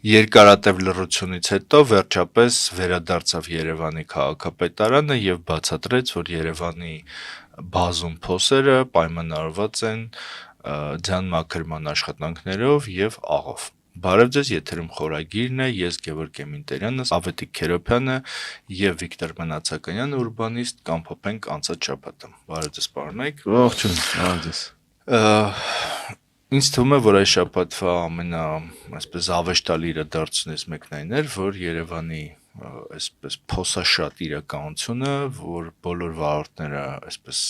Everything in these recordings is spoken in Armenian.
Երկարատև լռությունից հետո վերջապես վերադարձավ Երևանի քաղաքապետարանը եւ բացատրեց, որ Երևանի բազում փոսերը պայմանավորված են ձյան մաքրման աշխատանքներով եւ աղով։ Բարև ձեզ, եթերում խորագիրն է, ես Գևորգ Էմինտերյանը, Ավետիք Քերոփյանը եւ Վիկտոր Մնացականյանը, ուրբանիստ, կամփոփենք անցած շաբաթը։ Բարև ձեզ, պարոնայք։ Ողջույն, բարև ձեզ։ Ինձ թվում է, որ այս շաբաթվա այսպես ավեշտալի իրադարձությունից մեկն այն էր, որ Երևանի այսպես փոսաշատ իրականությունը, որ բոլոր վարորդները այսպես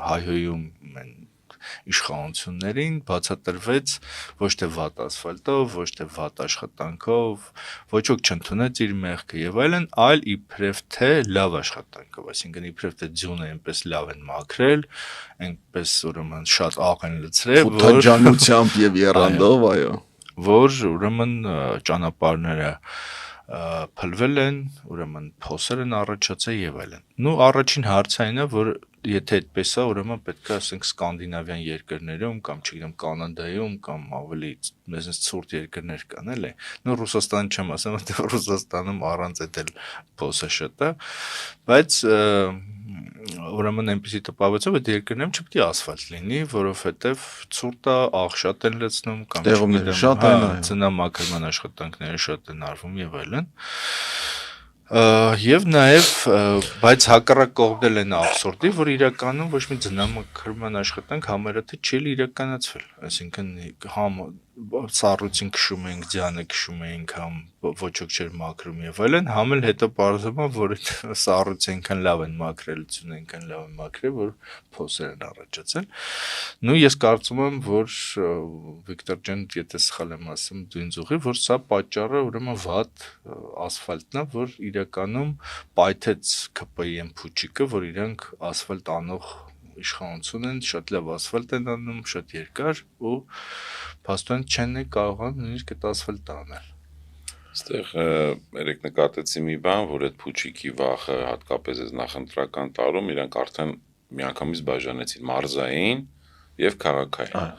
հայհոյում են իշխանություններին, բացատրվեց ոչ թե վատ ասֆալտով, ոչ թե վատ աշխատանքով, ոչ ոք չընդունեց իր մեղքը եւ այլն, այլ իբրև թե լավ աշխատանքով, այսինքն իբրև թե ձյունը այնպես լավ են մաքրել, այնպես ուրեմն շատ աղ են լցրել, որ թաջանությամբ եւ երանդով, այո, որ ուրեմն ճանապարհները փլվել են, ուրեմն փոսեր են առաջացել եւ այլն։ Նու առաջին հարցը այն է, որ եթե այդպես է, ուրեմն պետք է ասենք սկանդինավյան երկրներում կամ չգիտեմ Կանադայում կամ ավելի մեզնից ցուրտ երկրներ կան, էլի։ Նու Ռուսաստանը չեմ ասում, որտեղ Ռուսաստանում առանց այդ էլ փոսաշատ է, բայց ուրեմն այնպեսի տպավորություն, որ երկրներում չպետք է ասֆալտ լինի, որովհետեւ ցուրտը աղ շատ են լցնում կամ տեղումները շատ են, ձնամաքրման աշխատանքները շատ են արվում եւ այլն։ Եվ նաև, բայց հակառակ կողմն են աբսուրդի, որ իրականում ոչ մի ձնամաքրման աշխատանք համարյա չի իրականացվել, այսինքն համ սառույցին քշում ենք, ձյանը քշում ենք, համ ոչ ոք չէր մաքրում եւ այլն, համ էլ հետո պարզվում է, որ այդ սառույցը այնքան լավ են մաքրել, ձյունը այնքան լավ են մաքրել, որ փոսեր են առաջացել։ Նու ես կարծում եմ, որ Վիկտոր ջան, եթե սխալ եմ ասում, դու ինձ ուղղի, որ սա պատճառը ուրեմն վատ ասֆալտն է, որ իրականում պայթեց ԿՊԻ-ն փուչիկը, որ իրանք ասֆալտ անող իշխանություն են, շատ լավ ասֆալտ են անում, շատ երկար ու փաստորեն չեն կարողանում նույնիսկ այդ ասֆալտը անել։ Այստեղ երեք նկատեցի մի բան, որ այդ փուչիկի վախը հատկապես այս նախընտրական տարում իրանք արդեն միանգամից բաժանեցին մարզային եւ քաղաքային։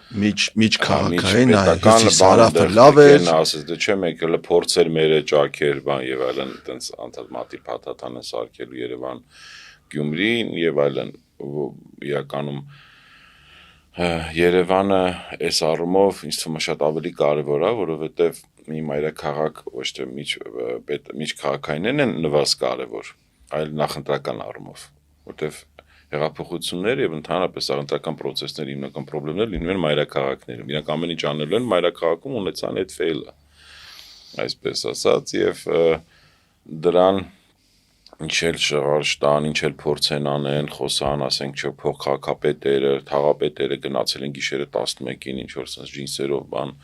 Միջ քաղաքային հարավը լավ էր, ասես դե չէ մեկ էլ փորձեր մերը ճակեր բան եւ այլն, այտենց անդադմատի փաթաթան են սարքելու Երևան, Գյումրին եւ այլն, իրականում Երևանը այս առումով ինձ թվում է շատ ավելի կարևոր է, որովհետեւ մի մայրաքաղաք ոչ թե միջ քաղաքայիններն են նվազ կարևոր, այլ նախընտրական առումով, որովհետեւ հեղափոխություններ եւ ընդհանրապես աղենտրական process-ների հիմնական խնդիրները լինում են մայրաքաղաքներում։ Իրանք ամեն ինչ անելու են մայրաքաղաքում ունեցան այդ ֆեյլը, այսպես ասած, եւ դրան ինչ էլ շղարշ տան, ինչ էլ փորձեն անեն, խոսան, ասենք չէ, փող քաղաքապետերը, թաղապետերը գնացել են գիշերը 11-ին, ինչ որ sense ջինսերով բան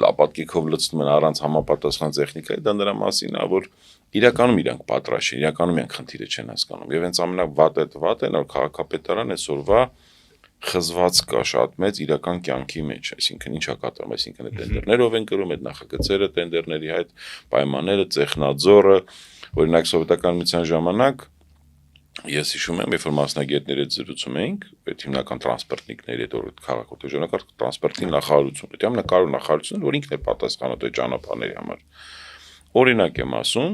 լապատկիկով լցնում են առանց համապատասխան տեխնիկայի, դա նրա մասին է, որ իրականում իրանք պատրաստ են, իրականում իրանք խնդիրը չեն հասկանում։ Եվ հենց ամենավատը է, որ քաղաքապետարան այսօրվա խզված կա շատ մեծ իրական կյանքի մեջ, այսինքն ինչա կատարում, այսինքն այդ տենդերներով են կրում, այդ նախագծերը տենդերների հետ, պայմանները, տեխնաձորը, օրինակ սովետական միության ժամանակ ես հիշում եմ, երբ որ մասնագետների հետ զրուցում էինք, այդ հիմնական տրանսպորտնիկների հետ քաղաքորդի ժամանակ տրանսպորտի նախարարություն, դա ամենակարևոր նախարարությունն, որ ինքն է պատասխանատու այդ ճանապարհների համար։ Օրինակ եմ ասում,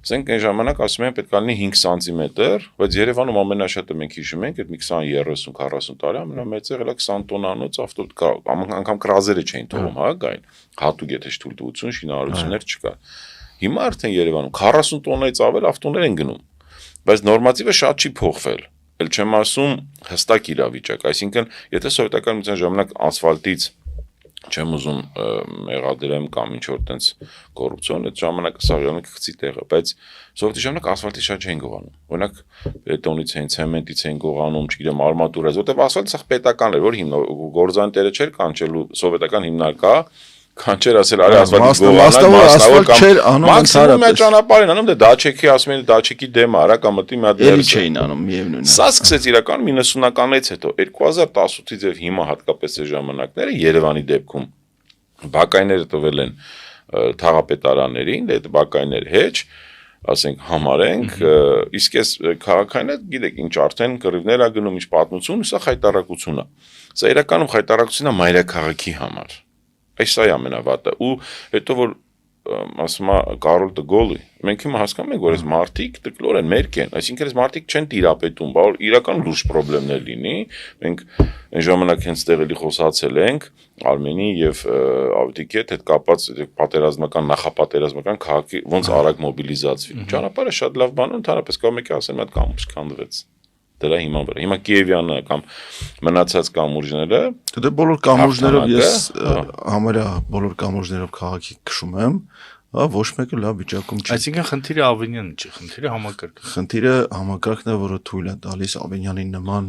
ասենք այն ժամանակ ասում են պետք է լինի 5 սանտիմետր, բայց Երևանում ամենաշատը մենք հիշում ենք, այդ մի 20-30-40 տարի ամենամեծը եղել է 20 տոննանոց ավտոբուս, անգամ կրազերը չէին թողում, հա, գային, հատուկ եթե թույլտվություն, շինարարություններ չկար։ Հիմա արդեն Երևանում 40 տոննայից ավել ավտոներ են գնում, բայց նորմատիվը շատ չի փոխվել, ել չեմ ասում հստակ իրավիճակ, այսինքն եթե սովետական միության ժամանակ ասֆալտից չեմ ուզում մեղադրեմ կամ ինչ որ տենց կոռուպցիոն, այդ ժամանակը սա ժամանակ գցի տեղը, բայց սովետի ժամանակ ասֆալտի շատ չէին գողանում։ Օրինակ բետոնից էին, ցեմենտից էին գողանում, չգիտեմ, արմատուրայից, որտեղ ասֆալտը սա պետական էր, որ գործանտերը չէր կանչելու սովետական հիմնարկա, կանչեր ասել արի ասֆալտից գողանալ, մասնավոր կամ մաքսիմում է ճանապարհին անում, դե դաչեկի ասում են դաչեկի դեմ արա կամ մտի մի հատ դերս չէին անում միևնույնն է։ Սա սկսեց իրականում 90-ականներից հետո 2018-ից եւ հիմա հատկապես այս ժամանակները Երևանի դեպքում բակայները տվել են թաղապետարաններին, այդ բակայներ հեչ, ասենք համարենք, իսկ այս քաղաքայինը գիտեք ինչ արդեն կռիվներ է գնում, ինչ պատմություն, սա խայտարակություն է։ Սա իրականում խայտարակություն է մայրաքաղաքի համար։ Այս սա է ամենավատը ու հետո որ ասում է Կարոլ դը Գոլի։ Մենք հիմա հասկանում ենք, որ այս մարդիկ դկլոր են, մերկ են, այսինքն այս մարդիկ չեն տիրապետում, բայց իրական լուրջ խնդիրներ լինի։ Մենք այն ժամանակ հենց տեղելի խոսացել ենք Արմենի եւ Ավդիկի հետ կապած պատերազմական, նախապատերազմական քաղաքի ոնց արագ մոբիլիզացվի։ Ճանապարհը շատ լավ բան է, ընդհանրապես կարող եք ասել, մի հատ կամուրջ քանդվեց։ Դրա հիման վրա։ Հիմա Կիևյանը կամ մնացած կամուրջները, դե բոլոր կամուրջներով ես համարյա բոլոր կամուրջներով քաղաքի քշում եմ, ոչ մեկը լավ վիճակում չի։ Այսինքն խնդիրը Ավենյանն չի, խնդիրը համակարգն է։ Խնդիրը համակարգն է, որը թույլ է տալիս Ավենյանի նման,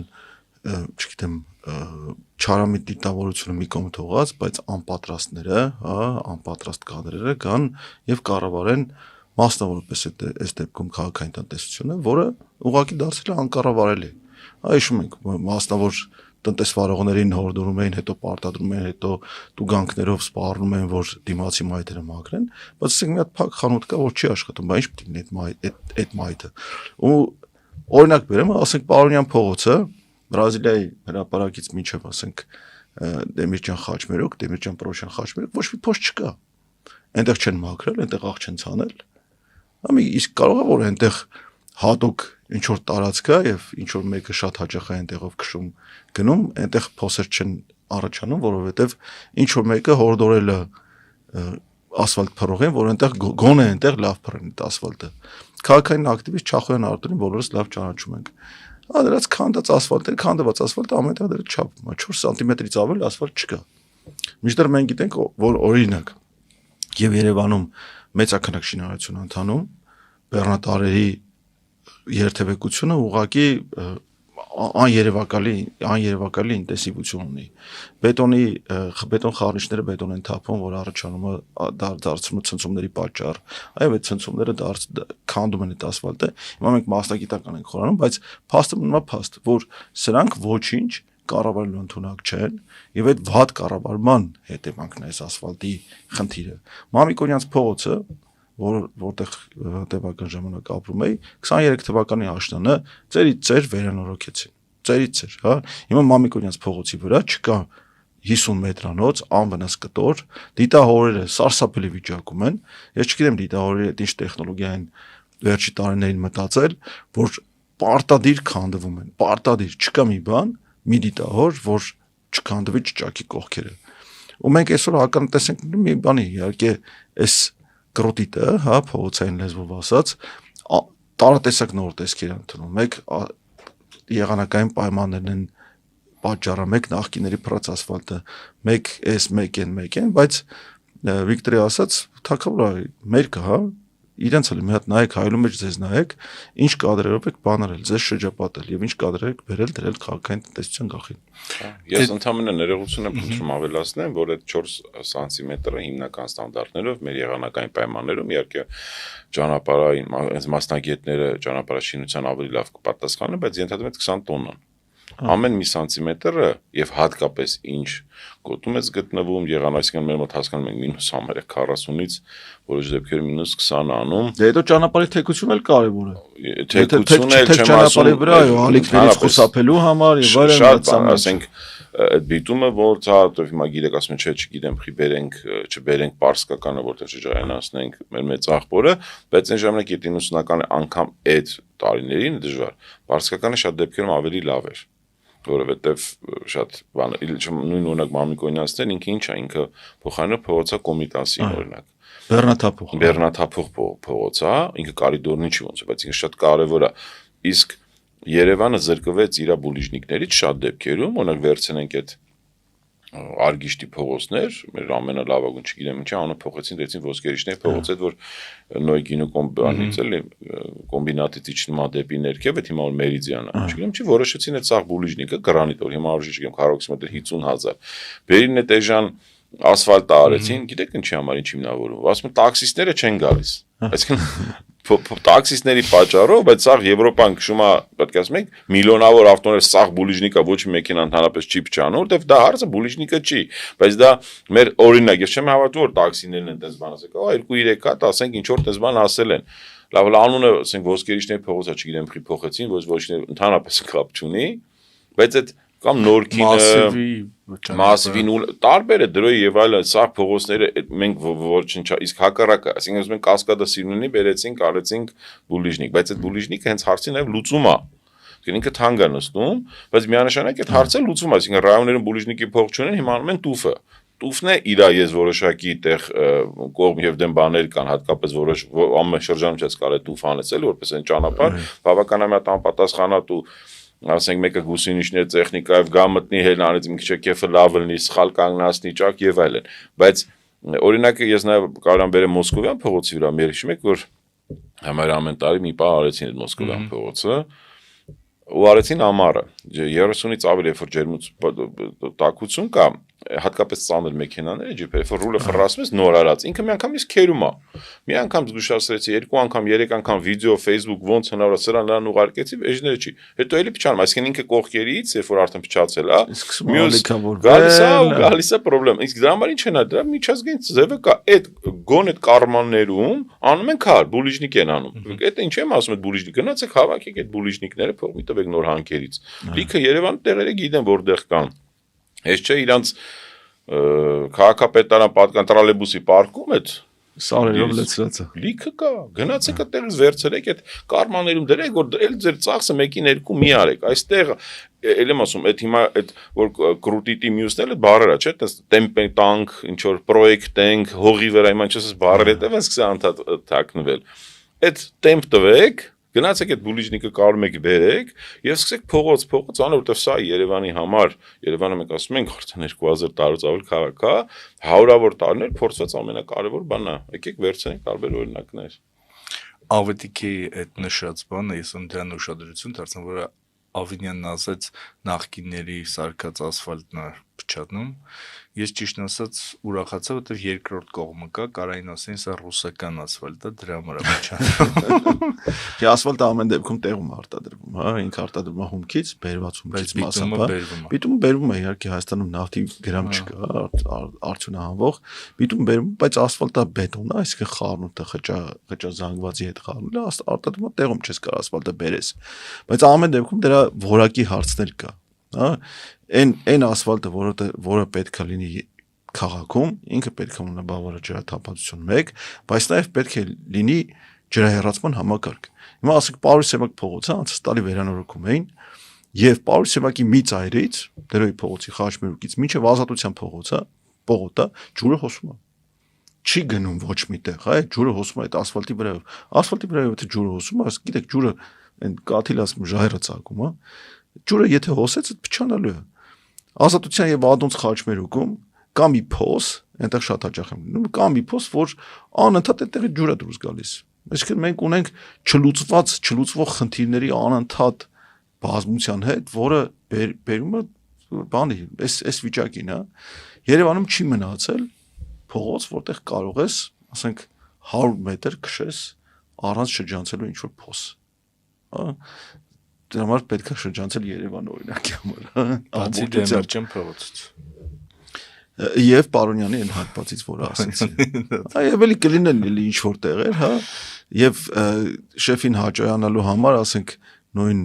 չգիտեմ, չարամիտ դիտավորությունը մի կողմ թողած, բայց անպատրաստները, անպատրաստ կադրերը կան եւ կառավարեն մասնավորապես այս դեպքում քաղաքային տնտեսությունը, որը ուղղակի դարձել է անկառավարելի։ Հիշում ենք, մասնավոր տնտեսվարողներին հորդորում էին, հետո պարտադրում էին, հետո տուգանքներով սպառնում են, որ դիմացի մայթերը մաքրեն, բայց ասենք մի հատ փակ խանութ կա, որ չի աշխատում, բայց ինչ պետք է այդ մայթը։ Ու օրինակ բերեմ, ասենք Պարոնյան փողոցը Բրազիլիայի հրապարակից մինչև ասենք Դեմիրճան Խաչմերոկ, Դեմիրճան Պրոշյան Խաչմերոկ ոչ մի փոст չկա։ Այնտեղ չեն մաքրել, այնտեղ աղ չեն ցանել։ Իսկ կարող է որ այնտեղ հատուկ ինչ որ տարածք է եւ ինչ որ մեկը շատ հաճախ է այնտեղով քշում գնում, այնտեղ փոսեր չեն առաջանում, որովհետեւ ինչ որ մեկը հորդորել է ասֆալտ փռողին, որ այնտեղ գոնե այնտեղ լավ փռեն այդ ասֆալտը։ Քաղաքային ակտիվիստ Չախոյան Արտուրին բոլորս լավ ճանաչում ենք։ Դրանց քանդած ասֆալտը, քանդված ասֆալտը ամենտեղ դեռ չափում է, 4 սանտիմետրից ավել ասֆալտ չկա։ Մինչդեռ մենք գիտենք, որ օրինակ եւ Երևանում մեծաքանակ շինարարություն ընթանում, բեռնատարերի երթևեկությունը ուղղակի աներևակալի ինտենսիվություն ունի։ Բետոն խառնիչները բետոն են թափում, որ առաջանում է դարձնում է ցնցումների պատճառ։ Այո, այդ ցնցումները քանդում են այդ ասֆալտը։ Հիմա մենք մասնագիտական ենք խորանում, բայց փաստը մնում է փաստ, որ սրանք ոչինչ կառավարելու ընդունակ չեն, եւ այդ վատ կառավարման հետևանքն է այս ասֆալտի խնդիրը։ Մամիկոնյանց փողոցը, որտեղ տևական ժամանակ ապրում էի, 23 թվականի աշնանը ծեր վերանորոգեցին։ Ծերից էր, հա։ Հիմա Մամիկոնյանց փողոցի վրա չկա 50 մետրանոց անվնաս կտոր, դիտահորերը սարսափելի վիճակում են։ Ես չգիտեմ դիտահորերը այդ ինչ տեխնոլոգիա են վերջի տարիներին մտածել, որ պարտադիր քանդվում են, պարտադիր, չկա մի բան, մի դիտահոր, որ չքանդվի ճճակի կողքերը։ Ու մենք այսօր ականատես ենք մի բանի, իհարկե, այս կրոտիտը, հա, փողոցային լեզվով ասած, տարատեսակ նոր տեսքեր են ընդունում։ Մեկ եղանակային պայմաններն են պատճառը, մեկ նախկիների փռած ասֆալտը, մեկ են, բայց Վիկտորի ասած, թակավորը մերկը, հա, իրենց էլ մի հատ նայեք հայելու մեջ ձեզ նայեք, ինչ կադրերով եք բանարել, ձեզ շրջապատել եւ ինչ կադրեր եք բերել դրել քաղաքային տնտեսության գլխին։ Ես ընդհանրապես ներողություն եմ փնտրում ավելացնեմ, որ այդ 4 սանտիմետրը հիմնական ստանդարտներով մեր եղանակային պայմաններում իհարկե ճանապարհային մասնագետները ճանապարհաշինության ավելի լավ կպատասխանեն, բայց ենթադրում եմ 20 տոննան։ Ամեն մի սանտիմետրը եւ հատկապես ինչ գոտում ես գտնվում եղանայսական մեր մոտ հասկանում ենք մինուս համերը 40-ից որոշ դեպքերում մինուս 20 անում։ Դե հետո ճանապարհի թեկությունն էլ կարևոր է։ Թեկությունն էլ չեմ ճանապարհի վրա, այո, ալիքներից խուսափելու համար եւ այլն, շատ ասենք այդ բիտումը որ ցա հիմա գիտեք ասում են չգիտեմ խիբերենք չբերենք պարսկականը որտեղ շրջանացնենք մեր մեծ աղբորը, բայց այն ժամանակ 90-ական անգամ այդ տարիներին դժվար պարսկականը շատ դեպքերում ավելի լավ էր, որովհետև շատ բան նույն օրինակ Մամիկոնյանցն ինքը ինչ է, ինքը փոխարինը փողոցա Կոմիտասին օրինակ Բեռնաթափող փողոցա, ինքը կարիդորնի չի ոնց է, բայց ինքը շատ կարևոր է, իսկ Երևանը զրկվեց իր բուլիժնիկներից շատ դեպքերում, օրինակ վերցնենք այդ Արգիշտի փողոցներ, մեր ամենալավագույն չգիտեմ ինչի անունը փոխեցին, դրեցին ոսկերիչների փողոց, այդ որ նոյ գինու կոմբանից էլի կոմբինատից իջնում դեպի ներքև, այդ հիմա որ Մերիդիանը, չգիտեմ չի որոշեցին այդ սաղ բուլիժնիկը գրանիտ, որ հիմա արժի չգիտեմ 40 50,000։ Բերին այդ էժան ասֆալտը արեցին, գիտեք ինչի համար ինչ հիմնավորում, ասում են տաքսիստները չեն գալիս, այսինքն տաքսիստների պատճառով, բայց սաղ Եվրոպան քշում է, պետք է ասում ենք, միլիոնավոր ավտոներ սաղ բուլիժնիկա ոչ մի մեքենա ընդհանրապես չի փչանում, որտեվ դա հարցը բուլիժնիկը չի, բայց դա մեր օրինակ, ես չեմ հավատում, որ տաքսիներն են դες բան ասել, 2-3 հատ, ասենք ինչ որ դες բան ասել են։ Լավ, անունը, ասենք ոսկերիչների փողոցը, չգիտեմ, խի փոխեցին, ոչ ընդհանրապես կապ չունի, բայց այդ կամ Նորքինը Մասիվի տարբեր է դրոյ եւ այլն, սա փողոցները մենք ոչնչա, իսկ հակառակը, այսինքն մենք կասկադը Սիրունի բերեցինք, արեցինք Բուլիժնիկ, բայց այդ Բուլիժնիկը հենց հարցի նաեւ լուծում է։ Ինքը թանկ է նստում, բայց միանշանակ այդ հարցը լուծում է, այսինքն ռայոններում Բուլիժնիկի փող չունեն, հիմա անում են տուֆը։ Տուֆն է իր ես որոշակի այդտեղ կողմ եւ դեմ բաներ կան, հատկապես որոշ ամեն շրջանում չես կարող տուֆ անեցել, որպես այն ճանապարհ, բավականին անպատասխանատու, ասենք մեկը գուսինիչներ տեխնիկայով գա մտնի հելանից մի քիչ կեֆը լավ լինի, սխալ կանգնացնի ճակ եւ այլն։ Բայց օրինակը ես նաեւ կարող եմ բերեմ Մոսկովյան փողոցի վրա, մեր հիշում եք, որ համար ամեն տարի մի բան արեցին այդ Մոսկովյան փողոցը ու արեցին ամառը 30-ից ավելի երբ որ ջերմուց տաքություն կա հատկապես ծանր մեքենաները ջիպ երբ որ ռուլը ֆռասում ես նոր արած ինքը մի անգամ իսկ քերում է մի անգամ զգուշացրեցի երկու անգամ երեք անգամ վիդեո Facebook ոնց հնարավոր է սրան լան ուղարկեցի էջները չի հետո էլի փչանում այսինքն ինքը կողքերից երբ որ արդեն փչացել է մյուս գալիս է խնդրեմ իսկ դրա համար ինչ են դրա միջազգային ձևը կա այդ գոն այդ կարմաններում անում են քար բուլիժնիկ են անում այդ ինչ եմ ասում այդ բուլիժնիկ գնացեք հավաքեք այդ բուլիժնիկները փող մի տվեք նոր հանքերից լիքը Երևան տեղերը գիտեն որտեղ կան Ես չէ իրանց քաղաքապետարան պատկան տրոլեյբուսի պարկում այդ սարերով լեցրած է լիքը կա գնացեք այդտեղից վերցրեք այդ կարմաներում դրեք որ էլ ձեր ծախսը 1-ին 2 մի արեք այստեղ էլ եմ ասում այդ հիմա այդ որ կրուտիտի մյուսները բառերը չէ տեմպ տանկ ինչ որ պրոյեկտ ենք հողի վրա իման չես բառերը հետև են սկսա անդադ թաքնվել այդ տեմպ տվեք Գնացեք այդ բուլիժնիկը կարում եք բերեք եւ սկսեք փողոց անը որտեվ սա Երևանի համար Երևանը մենք ասում ենք արդեն 2000 տարուց ավել քաղաք է հարյուրավոր տարիներ փորձված ամենակարևոր բանն է եկեք վերցնենք տարբեր օրինակներ Ավետիքի այդ նշած բանը ես ընդրան ուշադրություն դարձան որ Ավինյանն ասաց նախկինների սարկած ասֆալտն է փչանում ես ճիշտ ասած ուրախացա որտեվ երկրորդ կողմը կա կարային ասեն սա ռուսական ասֆալտ է դրա համար է փչանում Չէ ասֆալտը ամեն դեպքում տեղում է արտադրվում հա ինքը արտադրվում է հումքից բերված հումքից մասամբ բիտումը բերվում է իհարկե Հայաստանում նավթի գրամ չկա արդյունահանվող բիտումը բերվում բայց ասֆալտը բետոն է այսինքն խառնուտը խճազանգվածի հետ խառնելը արտադրվում է տեղում չես կարող ասֆալտը բերես բայց ամեն դեպքում դրա որակի հարցներ կա հա այն ասֆալտը որը պետք է լինի քաղաքում ինքը պետք է ունենա բավարար ջրաթափանցություն 1 բայց նաև պետք է լինի ջրահեռացման համակարգ հիմա ասենք Պարուս Սեմակ փողոցը անցած տարի վերանորոգում էին եւ Պարուս Սեմակի մի ծայրից դերոյի փողոցի խաչմերուկից մինչեւ Ազատության պողոտը ջուրը հոսում է չի գնում ոչ միտեղ հա ջուրը հոսում է այդ ասֆալտի վրայով թե ջուրը հոսում է գիտեք ջուրը այն կաթիլ ասում ժայռը ցակում հա ջուրը եթե հոսեց այդ փչանալու է Ազատության եւ Ադոնց խաչմերուկում կա մի փոս, այնտեղ շատ հաճախ եմ գնում, կա մի փոս, որ անընդհատ այդտեղի ջուրը դուրս գալիս։ Այսինքն մենք ունենք չլուծվող խնդիրների անընդհատ բազմության հետ, որը բերում է բանի, այս վիճակին, հա։ Երևանում չի մնացել փողոց, որտեղ կարող ես, ասենք 100 մետր քշես առանց շրջանցելու ինչ-որ փոս։ Հա Դրա համար պետք է շրջանցել Երևանը օրինակի համար, հա։ Բացի Դեմիրճյան փողոցից։ Եվ Պարոնյանի այն հատվածից, որը ասեցի։ Այո, էլի կլինեն էլի ինչ որ տեղեր, հա։ Եվ շեֆին հաճոյանալու համար, ասենք, նույն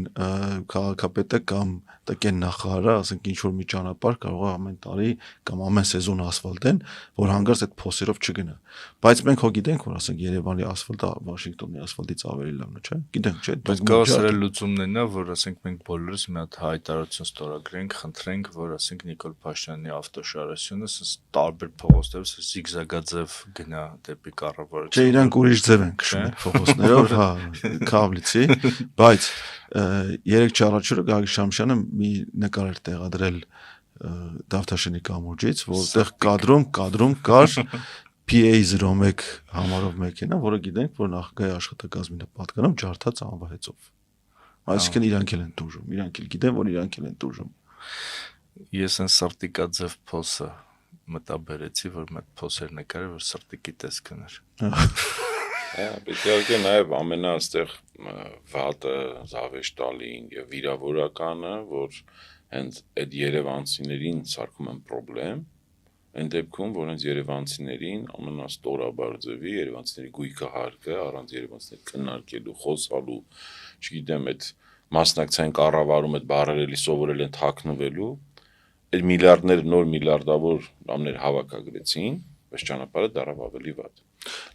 քաղաքապետը կամ տկեն նախարարը, ասենք ինչ որ մի ճանապարհ կարող է ամեն տարի կամ ամեն սեզոն ասֆալտեն, որ հանգարց այդ փոսերով չգնա։ Բայց մենք հո գիտենք, որ ասենք Երևանի ասֆալտը Վաշինգտոնի ասֆալտից ավելի լավն է, չէ՞։ Գիտենք, չէ՞։ Բայց գասրը լուծումներն է, որ ասենք մենք բոլորս մի հատ հայտարարություն ստորագրենք, խնդրենք, որ ասենք Նիկոլ Փաշինյանի ավտոշարասյունը տարբեր փողոցներով զիգզագաձև գնա դեպի կառավարություն։ Չէ, իրանք ուրիշ ձև են քշում փողոցներով, հա, քավլիցի, բայց երեք չառաջուրը Գագիկ Շամշյանը մի նկար էր տեղադրել Դավթաշենի կամուրջից, որտեղ կադրում կար PA01 համարով մեքենա, որը գիտենք, որ նախագահի աշխատակազմին է պատկանում ջարդած անվահեցով։ Այսինքն իրանք էլ են դուրժում, իրանք էլ գիտեն, որ իրանք էլ են դուրժում։ Ես այն սրտիկաձև փոսը մտաբերեցի, որ մեծ փոսեր նկարել, որ սրտիկի տեսք ուներ։ Իհարկե նաև ամենաստեղ վատը զավեշտալին եւ վիրավորականը, որ հենց այդ երևանցիներին սարքում են խնդրեմ, այն դեպքում, որ հենց երևանցիներին ամենաստորաբար ձևի երևանցիների գույքը հարկը առանց երևանցիների քննարկելու, խոսալու, չգիտեմ, այդ մասնակցային կառավարում այդ բարերելի սովորել են թաքնվելու, այդ միլիարդներ նոր միլիարդավոր ամներ հավաքագրեցին, բայց ճանապարհը դարավ ավելի վատ։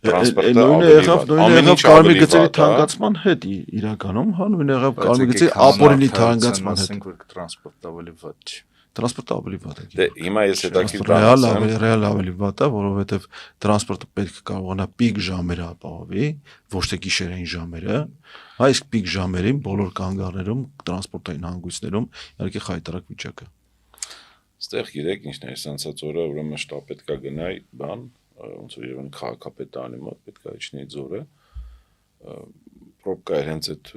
Տրանսպորտը նույնը եղավ կարմիր գծերի թանկացման հետ իրականում, հա, նույնը եղավ կարմիր գծերի ապօրինի թանկացման հետ։ Տրանսպորտը ավելի վատ չի։ Տրանսպորտը ավելի վատ է։ Դե հիմա ես հետաքրքիր ռեալ ավելի վատ է, որովհետև տրանսպորտը պետք է կարողանա պիկ ժամերը ապահովի, ոչ թե գիշերային ժամերը, հա, իսկ պիկ ժամերին բոլոր կանգառներում, տրանսպորտային հանգույցներում իհարկե խայտարակ վիճակը։ Ստեղ գիտեք ինչն է, սանցած օրը ուրեմն շտապ պետքա գնայի բան, ոնց որ Երևանի քաղաքապետարանի մոտ պետքա իջնեի ձորը, պրոբկա էր հենց այդ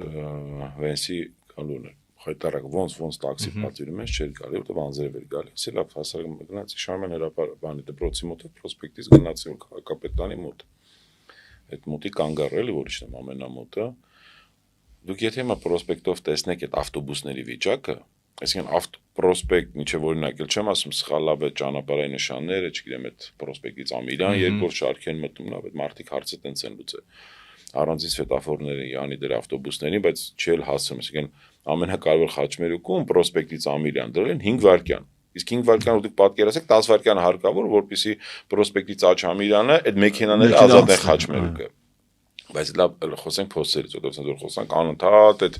Վենսի գալուն էր, խայտարակ ոնց տաքսի պատվիրում ես չէր գալի, որտեղ անձրև էր գալի, ասի լավ հասարակ գնացի Շարմեն հրապարակ բանի դպրոցի մոտ, պրոսպեկտից գնացի քաղաքապետարանի մոտ, այդ մոտի կանգառը էլի որ իջնեմ ամենամոտը, դուք եթե հիմա պրոսպեկտով տեսնեք այդ ավտոբուսների վիճակը, այսինքն պրոսպեկտ միջև օրինակ էլ չեմ ասում սխալավ է ճանապարհային նշանները, չգիտեմ այդ պրոսպեկտից Ամիրյան երկրորդ շարք են մտնում, լավ այդ մարդիկ հարցը տենց են լուծել։ Առանձին սվետաֆորները յանի դեր ավտոբուսներին, բայց չի էլ հասցում, այսինքն ամենակարևոր խաչմերուկում պրոսպեկտից Ամիրյան դրել են 5 վայրկյան։ Իսկ 5 վայրկյան դուք պատկերացեք 10 վայրկյան հարկավոր, որպեսզի պրոսպեկտից աջ Ամիրյանը այդ մեքենաները ազատեն խաչմերուկը։ Բայց լավ խոսենք փոստերից, որտեղ որ խոսանք անընդհատ այդ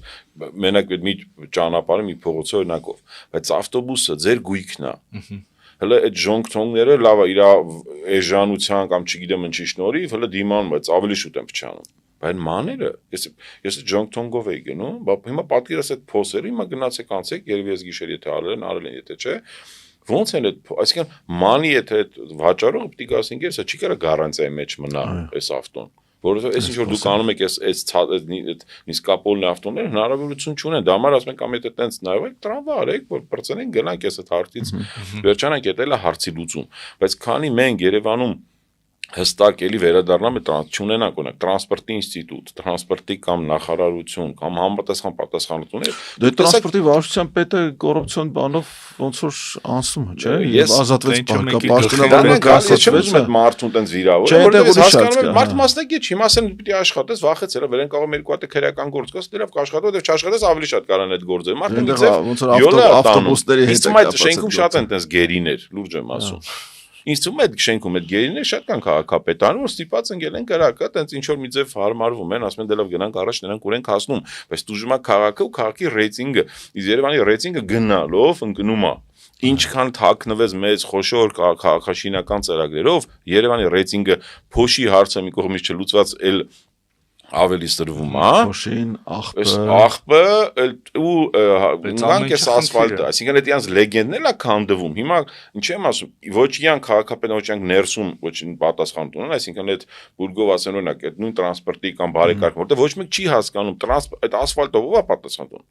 մենակ այդ մի ճանապարհը մի փողոցի օրինակով, բայց ավտոբուսը ձեր գույքն է։ Հələ այդ ժոնգթոնները լավ է իր էժանության կամ չգիտեմ ինչի շնորհիվ, հələ դիմանում, բայց ավելի շուտ են փչանում։ Բայց մաները, ես ժոնգթոնգով էի գնում, բայց հիմա պատկերացրեք այդ փոսերը, հիմա գնացեք անցեք, երևի ես գիշեր եթե արել են, եթե չէ, ոնց են այդ, այսինքն մանի եթե այդ վաճառողը պիտի գասին գերսա չի կարա գարանտիայի մեջ մնա այս ավտոն։ Որովհետեւ այս ինչ որ դուք անում եք այս նիսկապոլնի ավտոները հնարավորություն չունեն, դա համար ասում են կամ եթե տենց նայեք տրամվա արեք, որ բրծենեն գնանք այս այդ հարցից վերջանանք, դա էլ է հարցի լուծում, բայց քանի մենք Երևանում հստակ էլի վերադառնամ չունենանք օրինակ տրանսպորտի ինստիտուտ, տրանսպորտի կամ նախարարություն կամ համապատասխան պատասխանատուներ, դե տրանսպորտի վարչության պետը կոռուպցիոն բանով ոնց որ անցնում է, չէ՞, եւ ազատվեց պաշտոնավարը կասեցվեց այդ մարդուն տենց վիրավոր, որովհետեւ հասկանում եք մարդ մասնակից չի, մասն պիտի աշխատես, վախեցել է, վերեն կարող երկու հատ քրեական գործ կաս, դեռ կաշխատո, դեռ չաշխատես ավելի շատ կարան այդ գործը։ Մարդը ոնց որ ավտոբուսների հետ է։ Իսկ շենքում շատ են տենց գերիներ, լուրջ եմ ասում։ Ինձ թվում է այդ շենքում այդ գերիները շատ կան քաղաքապետարան, որ ստիպած ընկել են կրակը, տենց ինչ որ մի ձև հարմարվում են, ասում են դե լավ գնանք առաջ նրանք ունենք հասնում, բայց դժում է քաղաքը ու քաղաքի ռեյտինգը, իսկ Երևանի ռեյտինգը գնալով ընկնում է։ Ինչքան թաքնվեց մեծ խոշոր քաղաքաշինական ծրագրերով, Երևանի ռեյտինգը փոշի հարցը մի կողմից չլուծված էլ ավելի սրվում է, փոշին, աղբը ու նույնանք էս ասֆալտը, այսինքն այդ իրանց լեգենդներն է քանդվում։ Հիմա ինչ եմ ասում, ոչ իրանք քաղաքապետան, ոչ իրանք ներսում ոչ պատասխանատուն են, այսինքն այդ բուրգով ասեն օրինակ այդ նույն տրանսպորտի կամ բարեկարգ, որտեղ ոչ մեկ չի հասկանում այդ ասֆալտով ով է պատասխանատուն։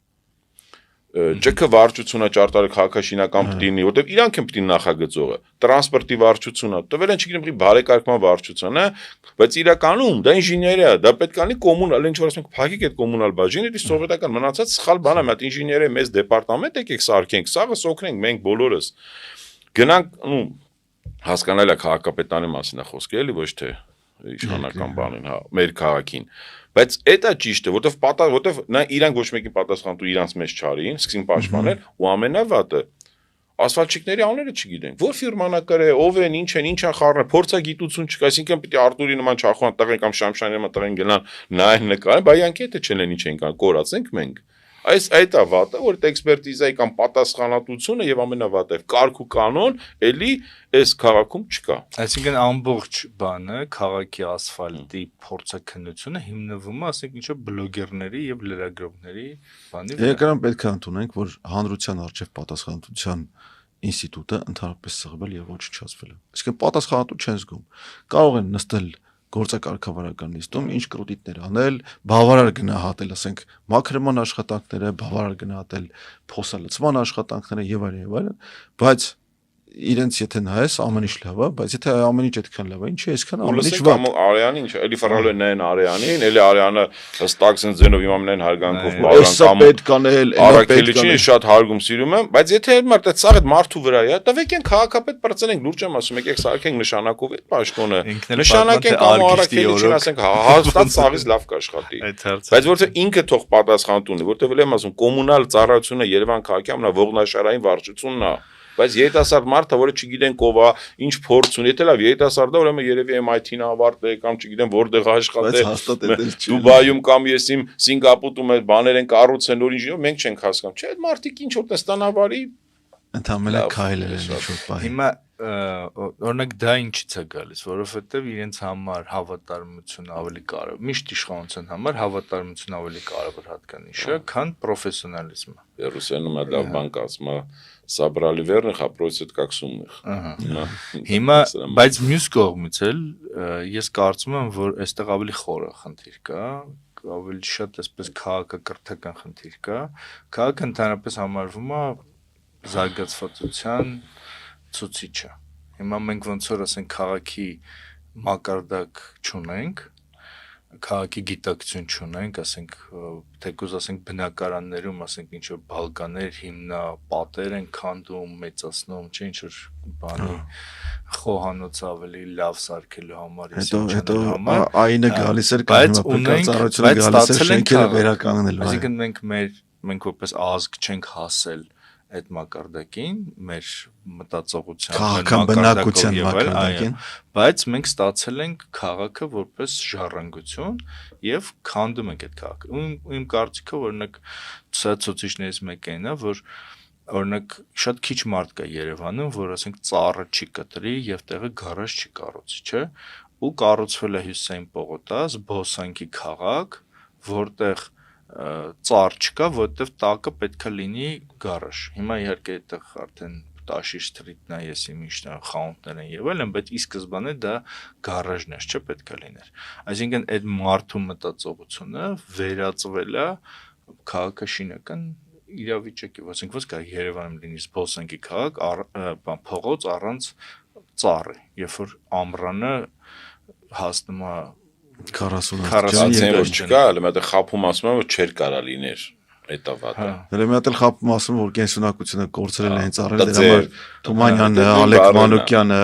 ՃՔ վարչությունը ճարտարի քաղաքաշինական պտինի, որտեղ իրանք են պտին նախագծողը, տրանսպորտի վարչությունը, տվել են չգիտեմ բարեկարգման վարչությունը, բայց իրականում դա ինժեներիա է, դա պետք է անի կոմունալ, ինչ որ ասենք փակեք այդ կոմունալ բաժինը, իսկ սովետական մնացած սխալ բան է, մի հատ ինժեներիա մեծ դեպարտամենտ եկեք սարքենք, սաղը սոքրենք մենք բոլորս։ Գնանք, հասկանալի է քաղաքապետարանի մասին է խոսքը, էլի ոչ թե իշխանական բանին, հա, մեր քաղաքին։ Բայց դա ճիշտ է, որտեվ նա իրանք ոչ մեկին պատասխանատու իրանց մեջ չարին, սկսին պաշտպանել ու ամենավատը ասֆալտչիկների անունները չգիտենք։ Որ ֆիրմանա կրե, ով են, ինչ են խառնել, փորձագիտություն չկա, այսինքն պիտի Արտուրի նման չախոան տղեն կամ Շամշյանի նման տղեն գնան նայեն նկարեն, բայց իրանք եթե չեն ինչ են կան, կորացենք մենք։ Այդ է վատը, որ էքսպերտիզայի կամ պատասխանատվությունը եւ ամենավատը կարգ ու կանոն էլի այս քաղաքում չկա։ Այսինքն ամբողջ բանը քաղաքի ասֆալտի փորձաքննությունը հիմնվում է, ասենք ինչ-որ բլոգերների եւ լրագրողների բանի վրա։ Էկրան պետք է ընդունենք, որ հանրության արժեվ պատասխանատվության ինստիտուտը ընդհանրապես սղվել եւ ոչնչացվել է։ Այսինքն պատասխանատու չեն զգում։ Կարող են նստել գործակարգավարական նիստում ինչ կրուտիտներ անել, բավարար գնահատել, ասենք, մաքրման աշխատանքները, բավարար գնահատել փոսալցման աշխատանքները եւ այլն, բայց իրենց եթե նայես ամեն ինչ լավ է, բայց եթե ամեն ինչ այդքան լավ է, ինչի այսքան ամեն ինչ վատ։ Արեանը ինչ, էլի ֆռալու են նայեն Արեանին, էլի Արեանը հստակ sense ձենով իմ ամենայն հարգանքով բաղանք պետք անել, Արաքելիչին շատ հարգում սիրում եմ, բայց եթե այդ մարդը սաղ այդ մարդու վրա է, տվեք են քաղաքապետ բրծենք, լուրջ եմ ասում, եկեք սարքենք նշանակով այդ պաշտոնը։ Նշանակենք կամ Արաքելիչին ասենք, հաստատ սաղից լավ կաշխատի։ Բայց որովհետեւ ինքը թող պատասխան տունի, որովհետեւ եմ ասում, կոմունալ ծառայությունը Երևան քաղաքի ամենաողնաշարային վարչությունն է։ Բայց երիտասարդ մարդը, որը չգիտեն ով է, ինչ փորձ ունի, եթե լավ երիտասարդ է, ուրեմն երևի MIT-ն ավարտել է կամ չգիտեմ որտեղ աշխատել։ Դուբայում կամ ես իմ Սինգապուրում այդ բաներ են կառուցել, նոր ինչ, մենք չենք հասկանում։ Չէ, այդ մարդիկ ինչ որ տեստանավարի ընդհանրապես քայլել են ինչ-որ բան։ Հիմա օրինակ դա ինչից է գալիս, որովհետև իրենց համար հավատարմությունը ավելի կարևոր, միշտ իշխանության համար հավատարմությունը ավելի կարևոր հատկանիշ է, քան պրոֆեսիոնալիզմը։ Ռուսերենում է լավ բան ասում է, собрали верных, а просят как сумных։ Հիմա, բայց մյուս կողմից էլ ես կարծում եմ, որ այստեղ ավելի խորը խնդիր կա, ավելի շատ այսպես քաղաքակրթական խնդիր կա։ Քաղաքը ընդհանրապես համարվում է զարգացվածության ցուցիչը։ Հիմա մենք ոնց որ ասենք քաղաքի մակարդակ չունենք, քաղաքի գիտակցություն չունենք, ասենք թեկուզ ասենք բնակարաններում ասենք ինչ որ բալկաներ, հիմնապատեր են քանդում, մեծացնում, չէ՞ ինչ որ բանի խոհանոց ավելի լավ սարքելու համար, հետո այնը գալիս էր կամ ծառայությունը գալիս էր շենքերը վերականգնելու։ Այսինքն մենք որպես ազգ չենք հասել այդ մակարդակին, մեր մտածողության մակարդակին, բայց մենք ստացել ենք քաղաքը որպես ժառանգություն եւ քանդում ենք այդ քաղաքը։ Իմ կարծիքով օրինակ ցուցիչներից մեկն է, որ օրինակ շատ քիչ մարդ կա Երևանում, որ ասենք ծառը չի կտրի եւ տեղը գարաժ չի կառուցի, չէ՞։ Ու կառուցվել է Հյուսիսային պողոտա, զբոսանքի քաղաք, որտեղ ծառ չկա, որտեվ տակը պետքա լինի գարաժ։ Հիմա իհարկե այդտեղ արդեն Տաշիր սթրիթն է, ես իմ ինչ խանութներ են եւ այլն, բայց ի սկզբանե դա գարաժն է, չէ՞ պետքա լիներ։ Այսինքն այդ մարդու մտածողությունը վերածվել է քաղաքաշինական իրավիճակի, ասենք ոնց կա Երևանում լինի զբոսանքի քաղաք, փողոց առանց ծառի, երբ որ ամռանը հասնում է 40 որ չկա, հələ մտը խափում ասում եմ, որ չէր կարա լիներ այդ ավատը։ Հələ մի հատ էլ խափում ասում որ կենսունակությունը կորցրել են հենց առել դրա համար Թումանյանն, Ալեք Մանուկյանը,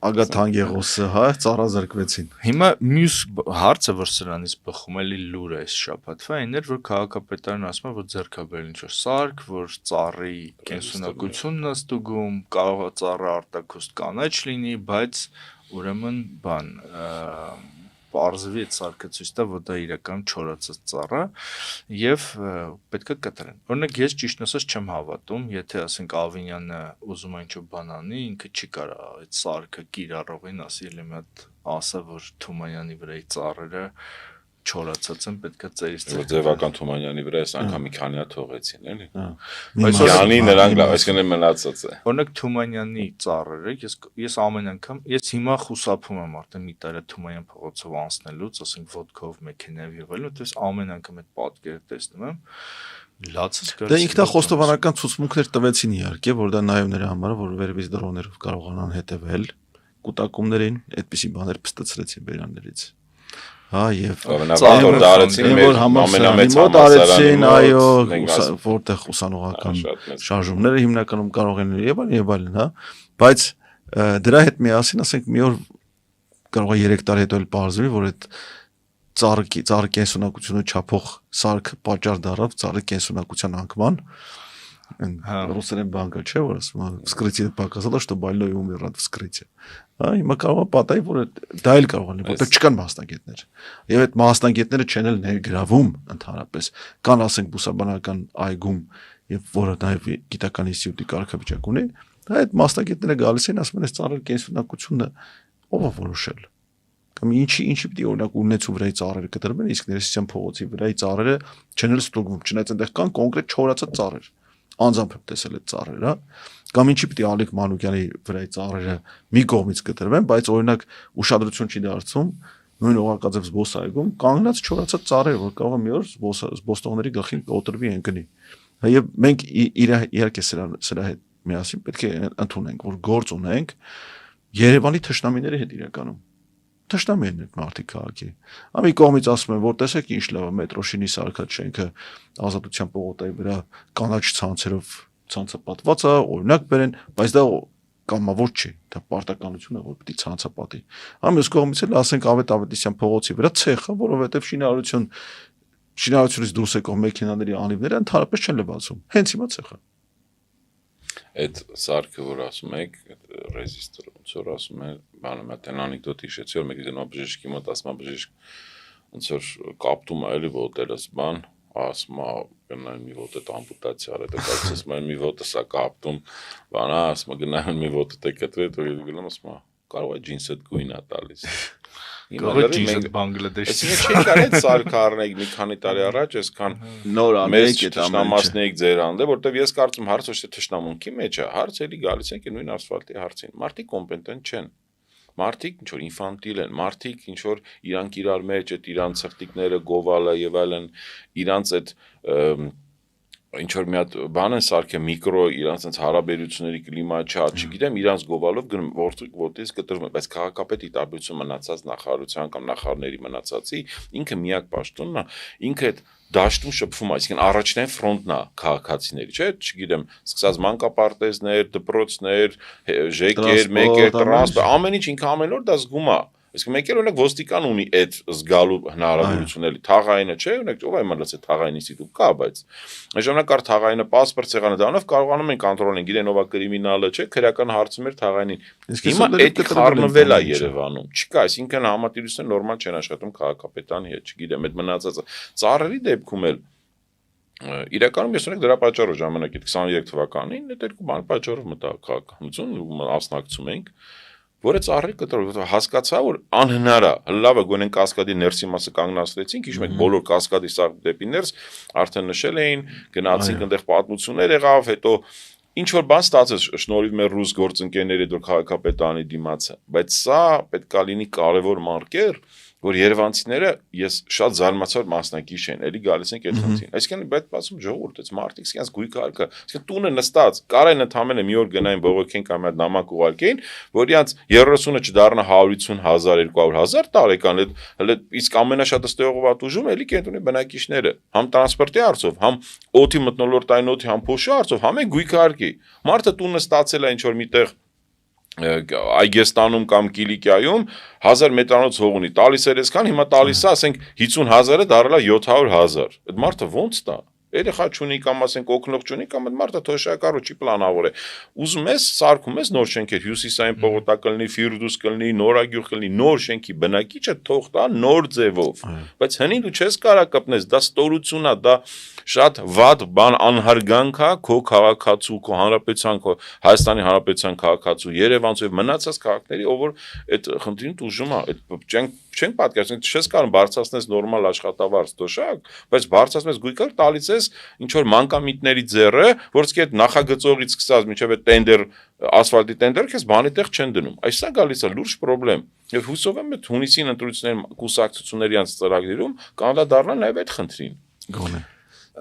Ագատ Հանգեղոսը, հա, ծառազրկվեցին։ Հիմա մյուս հարցը, որ սրանից բխում էլի լուրը այս շաբաթվա, այն էր, որ քաղաքապետարանը ասում է, որ ձեռքաբերել ինչ-որ սարք, որ ծառի կենսունակությունն է ստուգում, կարող է ծառը արտաքուստ կանաչ լինի, բայց ուրեմն բան պարզվի այդ սարքը ցույց տա, որ դա իրական չորացած ծառ է եւ պետքա կտրեն։ Օրինակ ես ճիշտ ասած չեմ հավատում, եթե ասենք Ավինյանը ուզում է ինչ-որ բան անի, ինքը չի կարա այդ սարքը կիրառողին ասի ելի մի հատ ասա, որ Թումանյանի վրայի ծառերը չորացած են, պետքա ծերից ծեր։ Ձևական Թումանյանի վրա այս անգամ մի քանի հատ թողեցին, էլի։ Բայց Յանի նրանք լավ, այսինքն մնացած է։ Օրինակ Թումանյանի ծառերը, ես ամեն անգամ, ես հիմա խուսափում եմ արդեն մի տարի Թումանյան փողոցով անցնելուց, ասենք ոդկով մեքենայով եւ այլն, որտեղ ամեն անգամ այդ պատկերը տեսնում եմ, լացս գալիս։ Դա ինքնախոստովանական ցուցմունքներ տվեցին իհարկե, որ դա նաեւ նրա համար, որ վերևից դրոններով կարողանան հետևել կուտակումներին, այդպիսի բաներ փստացրեցին բերաններից։ Հա եւ ծառը դարեցին մեր ամենամեծ համալսարանը, այո, որտեղ ուսանողական շարժումները հիմնականում կարող են եւ այլն, հա, բայց դրա հետ միասին, ասենք մի օր կարող է 3 տարի հետո էլ բարձրի, որ այդ ծառի կենսունակությունը չափող սարքը պատճառ դառավ ծառի կենսունակության անկման ռուսերեն բանկա չէ, որ ասում է вскрытие показало, что больной умер от вскрытия։ Հա, հիմա կարող է պատահի, որ դա էլ կարող է լինի, որտեղ չկան մասնագետներ։ Եվ այդ մասնագետները չեն էլ ներգրավում ընդհանրապես։ Կան, ասենք, բուսաբանական այգում, եւ որը նաեւ գիտական ինստիտուտի կարգավիճակ ունի, այդ մասնագետները գալիս են, ասում են, այս ծառերի կենսունակությունը ով է որոշել։ Կամ ինչի պիտի օրինակ ունեցու վրայի ծառերը կտրվեն, իսկ ներսիսյան փողոցի վրայի ծառերը չեն էլ ստուգվում, չնայած այնտեղ կան կոնկրետ չորացած ծառեր։ Անձամբ եմ տեսել այդ ծառերը, կամ ինչի պիտի Ալեք Մանուկյանի վրայի ծառերը մի կողմից կտրվեն, բայց օրինակ ուշադրություն չի դարձում նույն Օղակաձև զբոսայգում կանգնած չորացած ծառեր, որ կարող է մի օր զբոսնողների գլխին օտրվի ընկնի։ Եվ մենք իհարկե սրա հետ միասին պետք է ընդունենք, որ գործ ունենք Երևանի թշնամիների հետ իրականում։ Թշնամի են այդ մարդիկ քաղաքի։ Ամի կողմից ասում են, որ տեսեք ինչ լավ է մետրոշինի սարքած շենքը Ազատության պողոտայի վրա կանաչ ցանցերով ցանցապատված է, օրինակ բերեն, բայց դա կամավոր չի, դա պարտականություն է, որ պիտի ցանցապատի։ Ամյուս կողմից էլ ասենք Ավետ Ավետիսյան փողոցի վրա ցեխը, որովհետև շինարարությունից դուրս եկող մեքենաների անիվները ընդհանրապես չեն լվացում։ Հենց հիմա ցեխը։ Այդ սարքը, որ ասում եք, ռեզիստորը, ոնց որ ասում է, բանը մատ այն անեկդոտ հիշեցի, որ մեկի դենա բժիշկի մոտ ասում է բժիշկ ոնց որ կապտում է էլի ոտերս բան, ասում է գնային մի ոտը ամպուտացիա արել, դա ասում է մի ոտը սա կապտում, բանա ասում է գնային մի ոտը դե կտրել, դու գնում ասում է կարող է ջինսդ գույն է տալիս։ Կարող է ջինսդ Բանգլադեշից։ Այսինքն չի կարելի սարքը առնել մի քանի տարի առաջ, այսքան նոր մեծ թշնամասնեիք ձեր անդե, որտեվ ես կարծում հարցը ոչ թե թշնամունքի մեջ է, հարցը էլի գալիս են նույն ասֆալտի հարցին։ Մարդիկ կոմպետենտ չեն։ Մարդիկ ինչ որ ինֆանտիլ են, մարդիկ ինչ որ իրանք իրար մեջ այդ իրանց ցրտիկները գովալը եւ այլն, իրանց այդ ինչ որ մի հատ բան են սարքե միկրո իրանց այնց հարաբերությունների կլիմա չա, չգիտեմ, իրանց գովալով գնում որտից կտրվում է, բայց քաղաքապետի տարբերություն մնացած նախարարության կամ նախարարների մնացածի ինքը միակ պաշտոնն է, ինքը այդ դաշտում շփվում է, այսինքն առաջնային ֆրոնտն է քաղաքացիների, չէ՞, չգիտեմ, սկսած մանկապարտեզներ, դպրոցներ, ԺԿ-եր, մեկեր, տրանսպորտ, ամեն ինչ ինքը ամեն օր դա զգում է։ Իսկ մեկ էլ օրինակ ոստիկան ունի այդ զգալու հնարավորություն էլի թաղայինը չէ օրինակ ով է մնաց է թաղային ինստիտուտ կա բայց ժամանակ կար թաղայինը паспорт ցեղանը դրանով կարողանում են կոնտրոլեն գիտեն ով է կրիմինալը չէ քրեական հարցում էր թաղայինին հիմա այդ խառնվել է Երևանում չկա այսինքն համատիրությունը նորմալ չեն աշխատում քաղաքապետանի հետ չգիտեմ այդ մնացածը ծառերի դեպքում էլ իրականում ես օրինակ դրա պատճառով ժամանակ այդ 23 թվականին այդ երկու բան պատճառով մտա քաղաքականություն մասնակցում ենք որը ծառի կտրով հասկացա որ անհնար է լավը գոնեն կասկադի ներսի մասը կանգնացրեցինք իշ մենք բոլոր կասկադի սա դեպի ներս արդեն նշել էին գնացինք այնտեղ պատմություններ եղավ հետո ինչ որ բան ստացեց շնորհիվ մեր ռուս գործընկերների դուր քաղաքապետանի դիմացը բայց սա պետք է լինի կարևոր մարկեր որ երևանցիները ես շատ զարմացա որ մասնակից են էլի գալիս են այդ խնդրին այսինքն բայց ասում ժողովուրդ այս մարդիկ սկսած գույք արկա այսինքն տունը նստած կարեն ընդամենը մի օր գնային բողոքեն կամ այդ նամակ ուղարկեին որ իրանց 30-ը չդառնա 150,000 200,000 տարեկան հələ իսկ ամենաշատը ստեղով ատուժում էլի կենտրոնի բնակիչները համ տրանսպորտի արծով համ օդի մթնոլորտային օդի համ փոշի արծով համ է գույք արկի մարդը տունը ստացել է ինչ որ միտեղ Այգեստանում կամ Կիլիկիայում 1000 մետրանոց հող ունի տալիս էր այսքան հիմա տալիս է ասենք 50,000-ը դառնա 700,000 այդ մարդը ոնց տա երեխա չունի կամ ասենք օգնող չունի կամ այդ մարդը թոշակառու չի պլանավոր է ուզում ես սարքում ես նոր շենքեր հյուսիսային պողոտա կլինի Ֆիրդուս կլինի նորագյուղ կլինի նոր շենքի բնակիչը թող տա նոր ձևով բայց հնին դու չես կարա կպնես դա ստորություն է դա շատ վատ բան անհարգանք է քո քաղաքացու քո հանրապետության քո Հայաստանի հանրապետության քաղաքացու Երևանցու եւ մնացած քաղաքների ով որ այդ խնդրին դժում է այդ չենք պատկերացնում չես կարող բարձրացնես նորմալ աշխատավարձ դոշակ բայց բարձրացնես գույքեր տալիս ես ինչ որ մանկամիտների ձեռը որ սկի այդ նախագծողից սկսած մինչև այդ տենդեր ասֆալտի տենդեր քեզ բանի տեղ չեն դնում այսա գալիս է լուրջ խնդրեմ եւ հուսով եմ այդ հունիսին ընտրությունների կուսակցությունների անց ծրագրերում կանդրադառնան նաեւ այդ խնդրին գոնե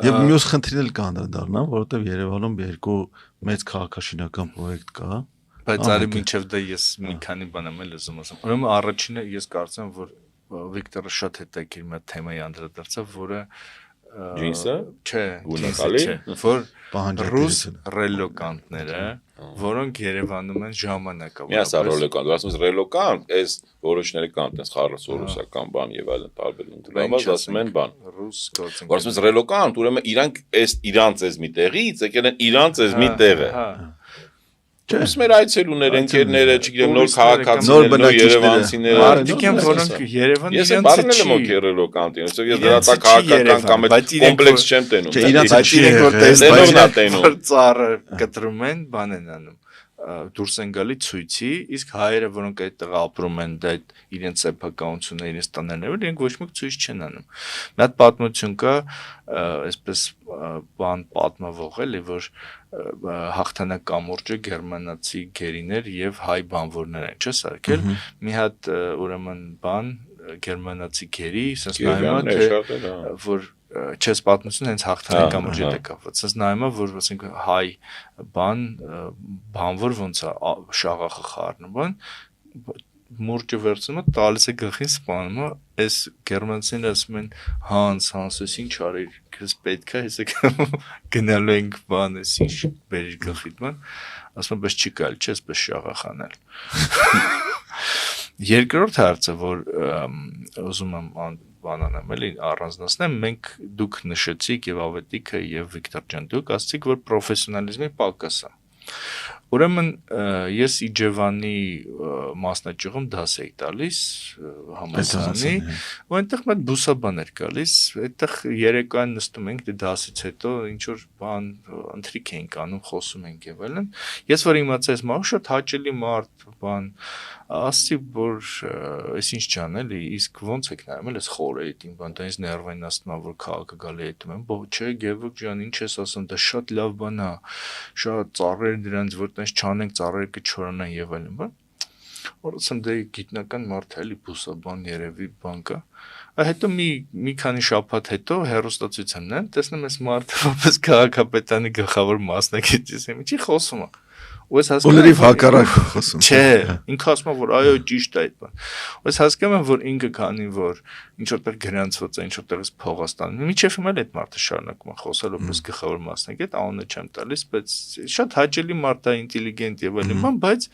Եվ մյուս խնդրին էլ կանդրադառնամ, որովհետև Երևանում երկու մեծ քաղաքաշինական պրոյեկտ կա, բայց արի մինչև դա ես մի քանի բան եմ էլ ուզում ասեմ։ Ուրեմն առաջինը ես կարծեմ, որ Վիկտորը շատ հետաքրքիր մի թեմայի անդրադարձավ, որը ջինսը չէ, գունակալի որ ռուս պահանջարկները ռելոկանտները, որոնք Երևանում են ժամանակավոր։ Միասա ռելոկանտ, ասում ես ռելոկանտ, այս որոշները կան, այդպես խառսորուսական բան եւ այլն տարբեր ընդրված ասում են բան։ Ռուս գործընկեր։ Որ ասում ես ռելոկանտ, ուրեմն իրանք իրանց էս մի տեղից եկել են իրանց էս մի տեղը։ Ուսում էր այցելուներ, ընկերները, չգիտեմ, նոր քաղաքացիներ, նոր երևանցիներ, մարդիկ են, որոնք Երևանը ես բառնել եմ օքերելոկանտին, ասում ես դրա տակ քաղաքական կամ այդ կոմպլեքս չեմ տենում։ Իրաց իրենք որ տեսնողն է տենում։ որ ծառը կտրում են, բան են անում դուրս են գալի ցույցի, իսկ հայերը, որոնք այդտեղ ապրում են, դա իրենց սեփականությունը, իրենց տաներները, իրենք ոչ մեկ ցույց չեն անում։ Մի հատ պատմություն կա, այսպես բան պատմվող էլի, որ հաղթանակ կամուրջը գերմանացի գերիներ եւ հայ բանվորներ են, չէ՞ սարքել։ Մի հատ ուրեմն բան գերմանացի գերի, ասես նայում է, որ չես պատմություն հենց հաղթանակ կամուրջի հետ է կապված։ Ասես նայում եմ, որ ասենք հայ բանվոր ոնց է շաղախը խառնում, բան մուրճը վերցնում է, տալիս է գլխին սպանում է, այս գերմանցիները ասում են Հանս, ես ինչ արիր, քեզ պետք է, ես գնալու ենք բան, ես ինչ բերիր գլխիդ բան, ասում եմ, բայց չի կարելի, չես պես շաղախ անել։ Երկրորդ հարցը, որ ուզում եմ բանանեմ, էլի առանձնացնեմ, մենք դուք նշեցիք եւ Ավետիքը եւ Վիկտոր ջան, դուք ասացիք, որ պրոֆեսիոնալիզմի պակաս է։ Ուրեմն ես Իջևանի մասնաճյուղում դաս էի տալիս համալսարանի, ու այնտեղ մեծ բուսաբան էր գալիս, այդտեղ երեկոյան նստում ենք դասից հետո ինչ որ բան ընթրիք էինք անում, խոսում ենք եւ այլն։ Ես որ իմացա այս մահու շատ հաճելի մարդ, բան, ասի որ այս ինչ ջան էլի, իսկ ոնց եք նայում էլ այս խորեին, բան, դա ինձ ներվայնացնում է, որ քաղաքը գալի հետում եմ, չէ, Գևորգ ջան, ինչ ես ասում, դա շատ լավ բան է, շատ ծառեր դրանց, որ տես չանենք, ծառերը կչորանան եւ այլն, բան։ Որովհետեւ դե գիտնական մարդ է, էլի բուսաբան երևի բան կա։ Հետո մի քանի շաբաթ հետո հերոստացույցն են, տեսնում ես մարդը որպես քաղաքապետարանի գլխավոր մասնակից, ինչի խոսում է։ Ու ես հասկանում եմ, Բոլորի հակառակ խոսում։ Չէ, ինքը ասում է, որ այո, ճիշտ է այդ բան։ Ու ես հասկանում եմ, որ ինքը քանի որ ինչ որտեղ գրանցված է, ինչ որտեղից փող է ստանում։ Միջև հիմա էլ այդ մարդը շարունակում է խոսել որպես գլխավոր մասնակից, անունը չեմ տալիս, բայց շատ հաճելի մարդ է, ինտելիգենտ եւ այլն, բայց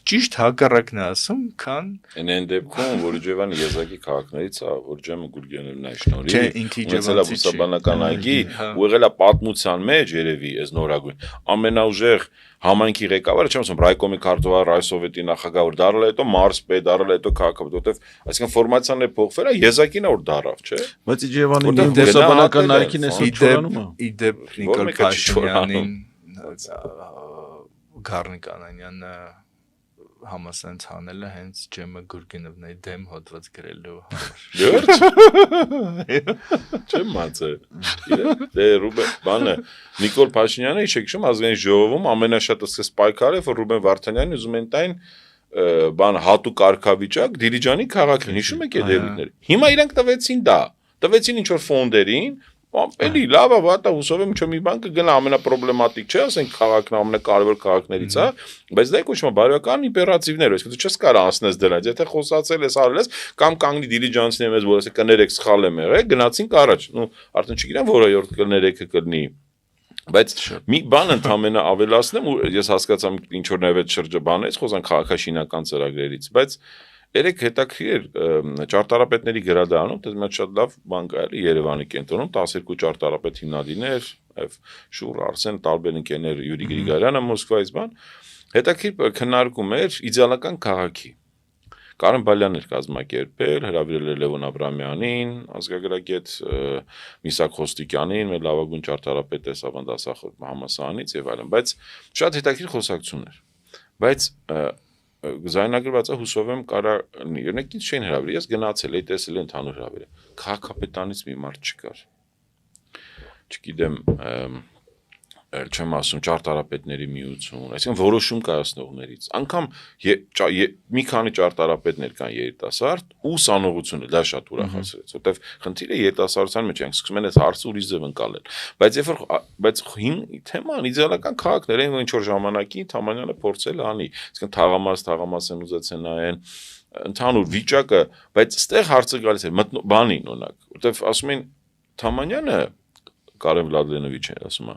ճիշտ հակառակն է ասում, քան Այն դեպքում, որ Իջևանը եզակի քաղաքներից է, որ ջեմը Գուրգենովն է շնորհի, Չէ, ինքը ունեցել է իջևանցի բուսաբանական այգի, ու եղել է պատմության մեջ երևի այս նորագույն ամենաուժեղ համայնքի ղեկավարը, չեմ ասում, ռայկոմի քարտուղար, ռայսովետի նախագահ, որ դարել է հետո մարզպետ, դարել է հետո քաղաքապետ, որտեվ այսինքն ֆորմացիան է փոխվել, է եզակին է որ դարավ, չէ։ Բայց Իջևանի Որտեղ բուսաբանական գնահատել է, այգին էս չորանում է։ իդեպ Նիկոլ Որ մեկը չի Փաշինյանին Գառնիկ Անանյանը համասանց հանելը հենց Ջեմը Գուրգենովնի դեմ հոդված գրելու համար։ Չեմ մացել։ Դե Ռուբեն բանը Նիկոլ Փաշինյանը իշեք շում ազգային ժողովում ամենաշատ ասես պայքարը որ Ռուբեն Վարդանյանն ուզում են տային բան հատուկ կարգավիճակ Դիլիջանի քաղաքին հիշում եք այդ դեպքերը։ Հիմա իրանք տվեցին դա։ Տվեցին ինչ որ ֆոնդերին Էլի լավ է, վատա հուսով եմ ինչ մի բան կգնա ամենապրոբլեմատիկ չէ, ասենք քաղաքն ամենակարևոր քաղաքներից է, բայց դա է կոչվում բարոյական իմպերատիվներ, այսինքն դու չես կարող անցնես դրանից, եթե խոսացել ես արել ես կամ կանգնի դիլիջանսին ես որ ասեք կներեք սխալ եմ եղել, գնացինք առաջ, արդեն չգիտեմ որը կներեքը կլինի, բայց մի բան ընդամենը ավելացնեմ ու ես հասկացամ ինչ որ նաև այդ շրջաբանից խոսան քաղաքաշինական ծրագրերից, բայց Երեք հետաքրիր ճարտարապետների գրադարանում, դες մեծ շատ լավ բան կա էլի Երևանի կենտրոնում 12 ճարտարապետ հիմնադիրներ, եւ Շուռ Արսեն տարբեր ընկերներ Յուրի Գրիգարյանը Մոսկվայից բան, հետաքրիր քննարկում էր իդեալական քաղաքի։ Կարեն Բալյանն էր կազմակերպել, հրավիրել էր Լևոն Աբրամյանին, ազգագրագետ Միսակ Խոստիկյանին, մեր լավագույն ճարտարապետ է Սավան դասախոս համալսարանից եւ այլն, բայց շատ հետաքրիր խոսակցություն էր։ Բայց Զայնագրված է հուսով եմ կարա օրինակ ինչ չէին հրավիրի, ես գնացել էի տեսել ընդհանուր հրավերը։ Քաղաքապետանից մի մարդ չկար։ Չգիտեմ, չեմ ասում ճարտարապետների միություն, այսինքն որոշում կայացնողներից։ Անկամ մի քանի ճարտարապետներ կան երիտասարդ ու ուսանողությունը դա շատ ուրախացրեց, որտեվ խնդիրը երիտասարդության մեջ են սկսում են այս հարցը ուրիշ ձև ընկալել։ Բայց թեման իդեալական քաղաքներ են, ինչ որ ժամանակի Թամանյանը փորձել անի, այսինքն թաղամաս են ուզեցել նայեն ընդհանուր վիճակը, բայց այստեղ հարցը գալիս է բանին օրինակ, որտեվ ասում են Թամանյանը Կարեն Վլադլենովիչը ասում է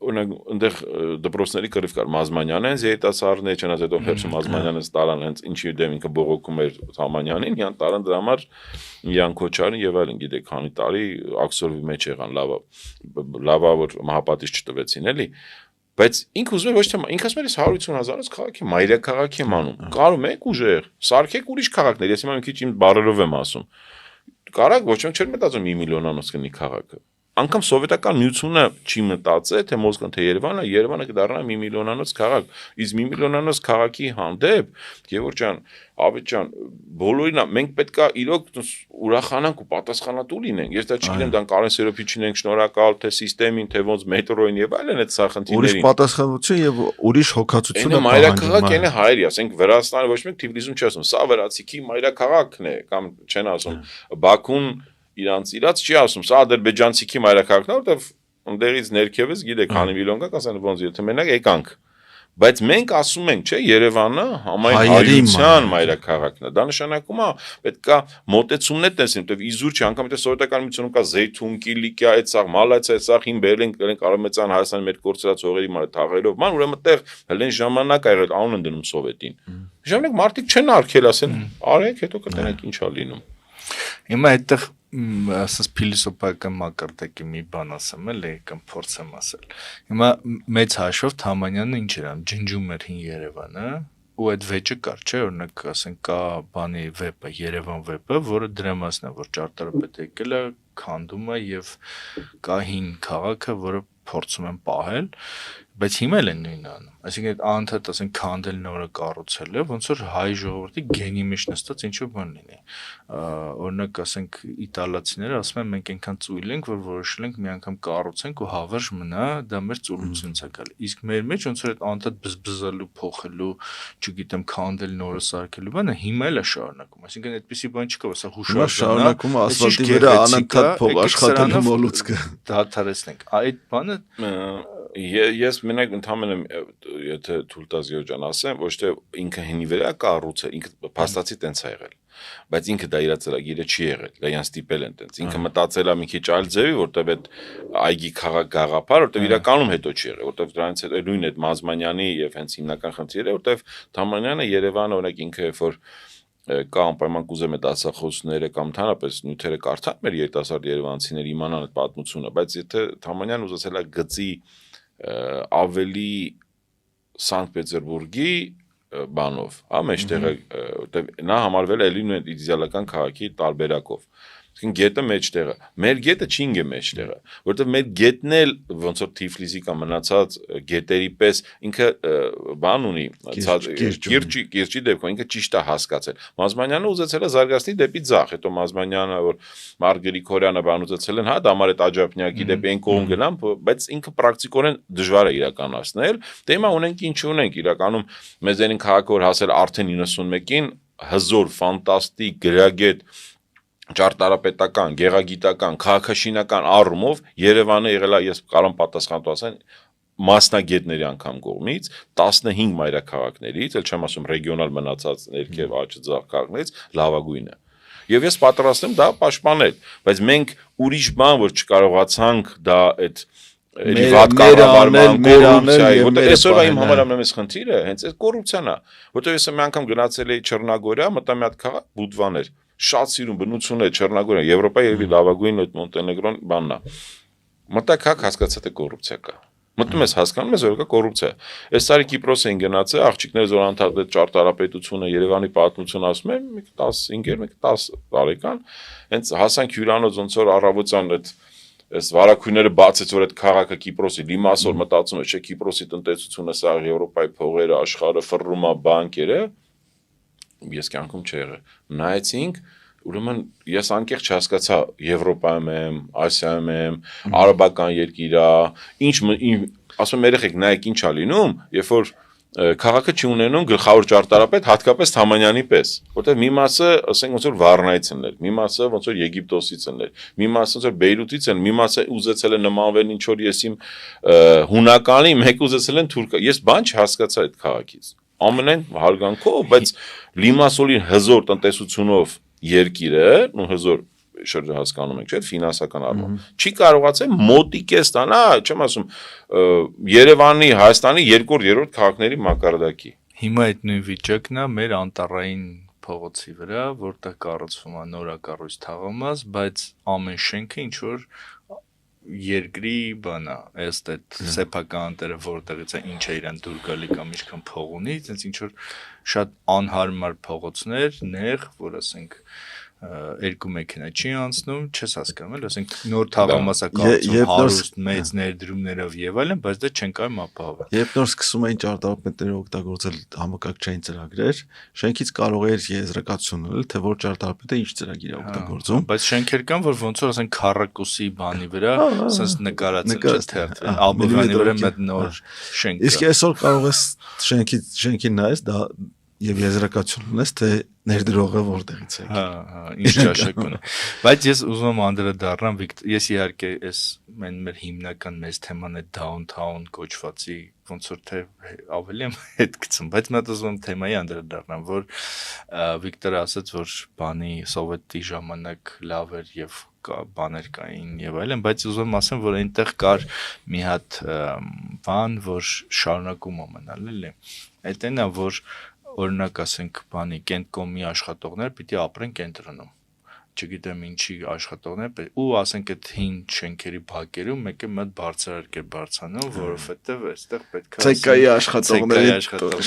Օրինակ այնտեղ դպրոցների կռիվ կար Մազմանյանը հենց երիտասարդներ չնայած հետո Ֆերսո Մազմանյանը տարան հենց ինչի դեմ ինքը բողոքում էր Թամանյանին, իան տարան դրա համար Յան Քոչարին եւ այլն գիտեք քանի տարի աքսորվի մեջ եղան լավա որ մահապատիժ չտվեցին էլի բայց ինքը ուզում է ոչ թե ինքը ասում է 150,000-ից քաղաքի մայրաքաղաքի եմ անում կարում եք ուժեղ սարքեք ուրիշ քաղաքներ ես հիմա մի քիչ իմ բառերով եմ ասում կարակ ոչ ոք չէր մտածում 1 միլիոնանոց կնի քաղաքը Անկամ սովետական միությունը չի մտածել, թե Մոսկվան, թե Երևանը կդառնա 1 միլիոնանոց քաղաք, իսկ 1 միլիոնանոց քաղաքի հանդեպ, Գևորգ ջան, Ավետ ջան, բոլորին մենք պետքա իրոք ուրախանանք ու պատասխանատու լինենք։ Ես դա չգիտեմ, դան Կարեն Սերոփիչին ենք շնորհակալ, թե սիստեմին, թե ոնց մետրոին եւ այլն այդ սա խնդիրներին։ Ուրիշ պատասխանատվություն եւ ուրիշ հոգացություն է մայրաքաղաք են հայրի, ասենք Վրաստանը ոչ մեկ Թիֆլիսում չի ասում, սա վրացիքի մայրաքաղաքն է կամ չեն ասում Բաքուն իրաց չի ասում, սա ադրբեջանցիքի մայրաքաղաքն է, որտեվ ընդերից ներքևից գիտեք, քանի միլիոն կա, ասեն ոնց եթե մենակ եկանք Բայց մենք ասում ենք, չէ, Երևանը համայն հայության մայրաքաղաքն է։ Դա նշանակում է, պետք է մոտեցումներ տեսնենք, որտեղ իզուր չի, անգամ եթե սովետական միությունում կա Զեյթուն, Կիլիկիա, այդսաղ, Մալացիա, այդսաղ հին բերենք Արևմտյան Հայաստանի մեր կորցրած հողերի թաղերով, ման ուրեմն այդտեղ հենց ժամանակ ա եղել անուն են դնում սովետին։ Ժամանակ մարդիկ չեն արկել, ասեն, արեք, հետո կտենենք ինչ ա լինում։ Հիմա այդտեղ ասես փիլիսոփայական մակարդակի մի բան ասեմ էլի կամ փորձեմ ասել։ Հիմա մեծ հաշվով Թամանյանը ինչ էր անում, ջնջում էր հին Երևանը, ու այդ վեճը կար, չէ, օրինակ ասենք կա բանի վեպը, Երևան վեպը, որը դրա մասն է, որ ճարտարապետը եկել է, քանդում է եւ կա հին քաղաքը, որը փորձում են պահել, բայց հիմա էլ են նույնը անում։ Այսինքն անդադ ասենք քանդել նորը կառուցել է, ոնց որ հայ ժողովրդի գենի մեջ նստած ինչ-որ բան լինի։ Օրինակ ասենք իտալացիները ասում են մենք այնքան ծույլ ենք, որ որոշել ենք մի անգամ կառուցենք ու հավերժ մնա, դա մեր ծուլությունից է գալի։ Իսկ մեր մեջ ոնց որ այդ անդադ բզբզալու, փոխելու, չգիտեմ, քանդել նորը սարքելու բանը հիմա էլ է շարունակում։ Այսինքն այդպեսի բան չկա, ասա հուշարձանա։ Շարունակում է ասֆալտի վրա անընդհատ փող աշխատելու մոլուցքը։ Դադարեցնենք։ Այդ բանը Ես մենակ ընդհանրապես եթե թույլ տաս Գեորգյան ասեմ, ոչ թե ինքը հինի վրա կառուցը, ինքը փաստացի տենց է եղել, բայց ինքը դա իր ծրագիրը չի եղել, դա իրան ստիպել են տենց, ինքը մտածել է մի քիչ այլ ձևի, որտեղ այդ այգի քաղաք գաղափար, որտեղ իրականում հետո չի եղել, որտեղ դրանից հետո նույն այդ Մազմանյանի եւ հենց հիմնական խնդիրը, որտեղ Թամանյանը Երևանը օրինակ ինքը երբ որ կա անպայման կուզեմ այդ ասախոսները կամ ընդհանրապես նյութերը կարդան մեր երիտասարդ երևանցիներ իմանան այդ պատմությունը, բայց եթե Թամանյանն ուզեցել է գծի ավելի Սանկտ Պետերբուրգի բանով, հա, մեջտեղը, որտեղ նա համարվել է էլի նույն իդեալական քաղաքի տարբերակով։ Իսկ գետը մեջտեղը, մեր գետը չի ինգե մեջտեղը, որտեղ մեր գետն էլ ոնց որ Թիֆլիսի կամ մնացած գետերի պես ինքը բան ունի, կիրճի դեպքում ինքը ճիշտ է հասկացել։ Մազմանյանը ուզեցել է զարգացնել դեպի ձախ, հետո Մազմանյանը որ Մարգ Գրիգորյանը բան ուզեցել են, հա, դա համար այդ աջափնյակի դեպի այն կողմ գնամ, բայց ինքը պրակտիկորեն դժվար է իրականացնել։ Դե հիմա ունենք ինչ ունենք, իրականում մեզ այն քաղաքը որ հասել արդեն 91-ին հզոր, ֆանտաստիկ, գրագետ ճարտարապետական, գեղագիտական, քաղաքաշինական առումով Երևանը եղել է, ես կարամ պատասխանատու ասեմ, մասնագետների անգամ կողմից 15 մայրաքաղաքներից, ել չեմ ասում ռեգիոնալ մնացած ներքև աճձախ քաղաքներից լավագույնը։ Եվ ես պատրաստ եմ դա պաշտպանել, բայց մենք ուրիշ բան որ չկարողացանք դա այդ Վատ կառավարման կոռուպցիայի, որտեղ այսօր իմ համար ամենամեծ խնդիրը հենց այդ կոռուպցիան է, որտեղ ես մի անգամ գնացել էի Չեռնագորիա, մտա մի հատ քաղաք Բուդվաներ, շատ սիրուն բնություն է Չեռնագորիա, Եվրոպայի լավագույն այդ Մոնտենեգրոն բանն է։ Մտա քաղաք հասկացա թե կոռուպցիա կա։ Մտնում ես հասկանում ես որ կա կոռուպցիա։ Այս տարի Կիպրոս են գնացել, աղջիկները զոր անդադար ճարտարապետությունը, Երևանի պատմությունը ասում են, մեկ 15, մեկ 10 տարեկան, հենց հասանք հյուրանոց ոնց որ առավոտյան այդ Այս վարակույները բացեց որ այդ քաղաքը Կիպրոսի լիմասոր մտածում է, չէ, Կիպրոսի տնտեսությունը սա Եվրոպայի փողերը, աշխարհը ֆռում է բանկերը, ես կյանքում չի եղել։ Նայեցինք, ուրեմն ես անկեղծ չհասկացա Եվրոպայում եմ, Ասիայում եմ, արաբական երկիր է, ինչ ասում եմ երեխեք նայեք ինչ է լինում, երբ որ քաղաքը չի ունենում գլխավոր ճարտարապետ հատկապես Թամանյանի պես, որտեղ մի մասը, ասենք ոնց որ Վառնայից են ներ, մի մասը ոնց որ Եգիպտոսից են ներ, մի մասը ոնց որ Բեյրութից են, մի մասը ուզեցել են նմանվել ինչ որ ես իմ հունականի, մեկ ուզեցել են թուրք։ Ես բան չհասկացա այդ քաղաքից։ Ամենայն հարգանքով, բայց Լիմասոլի հզոր տնտեսությունով երկիրը, ու հզոր հասկանում ենք, չէ՞, ֆինանսական առումով։ Չի կարողացել մոտիկես տանա, չեմ ասում, Երևանի, Հայաստանի երկրորդ, երրորդ քաղաքների մակարդակի։ Հիմա այդ նույն վիճակն է մեր անտառային փողոցի վրա, որտեղ կառուցվում է նորակառույց թաղամաս, բայց ամեն շենքը ինչ որ երկրի բան է, ըստ այդ սեփական անտերը որտեղից է, ինչ է իրան դուր գալի կամ ինչքան փող ունի, այնց ինչ որ շատ անհարմար փողոցներ, նեղ, որ ասենք երկու մեքենա չի անցնում, չես հասկանում, էլ ասենք նոր թաղամասակառուցում հարուստ մեծ ներդրումներով եւ այլն, բայց դա չեն կարող ապահովել։ Երբ նոր սկսում էին ճարտարապետները օգտագործել համակարգչային ծրագրեր, շենքից կարող էր եզրակացություն ունենալ, թե որ ճարտարապետը ինչ ծրագիր է օգտագործում, բայց շենքեր կան, որ ոնց որ ասենք քառակուսի բանի վրա, ասես նկարացել չէ թերթ, Աբովյանի վրա մեծ նոր շենք։ Իսկ այսօր կարող ես շենքին նայես, դա եւ եզրակացություն ունես, թե ներդրողը որտեղից է։ Հա, ինչ ճաշակ ունի։ Բայց ես ուզում եմ անդրադառնամ, ես իհարկե այս մեր հիմնական մեծ թեման է downtown կոչվածի ոնց որ թե ավելի եմ հետ գցում, բայց մա ուզում եմ թեմայի անդրադառնամ, որ Վիկտորը ասաց, որ բանի սովետի ժամանակ լավ էր եւ բաներ կային եւ այլն, բայց ուզում եմ ասեմ, որ այնտեղ կար մի հատ բան, որ շարունակում է մնալ, էլի։ Այդ այնա, որ օրինակ ասենք բանի կենտկոմի աշխատողներ պիտի ապրեն կենտրոնում, չգիտեմ ինչի աշխատողներ, ու ասենք այդ հին շենքերի բակերում մեկը մոտ բարձրարկեր բարձանում, որովհետեւ այստեղ պետք է ցեկայի աշխատողների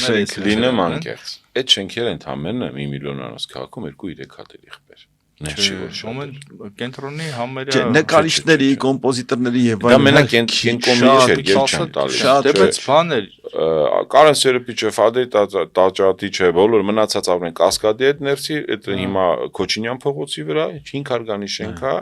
շենք լինեմ անկեղծ։ Այդ շենքերը ընդամենը 1 միլիոնանոց քաղաքում 2-3 հատ էր եղբեր։ Կենտրոնի համարյա նկարիչների, կոմպոզիտորների եւ դա մենակ կենտկոմի չէր, ել չեն տալի։ Դեպից բաներ Կարեն Սերապիչը, Ֆադեր Տաճատիչը, բոլոր մնացած ապրեն Կասկադի հետ ներսի, այդ հիմա Քոչինյան փողոցի վրա 5 հարգանի շենք է։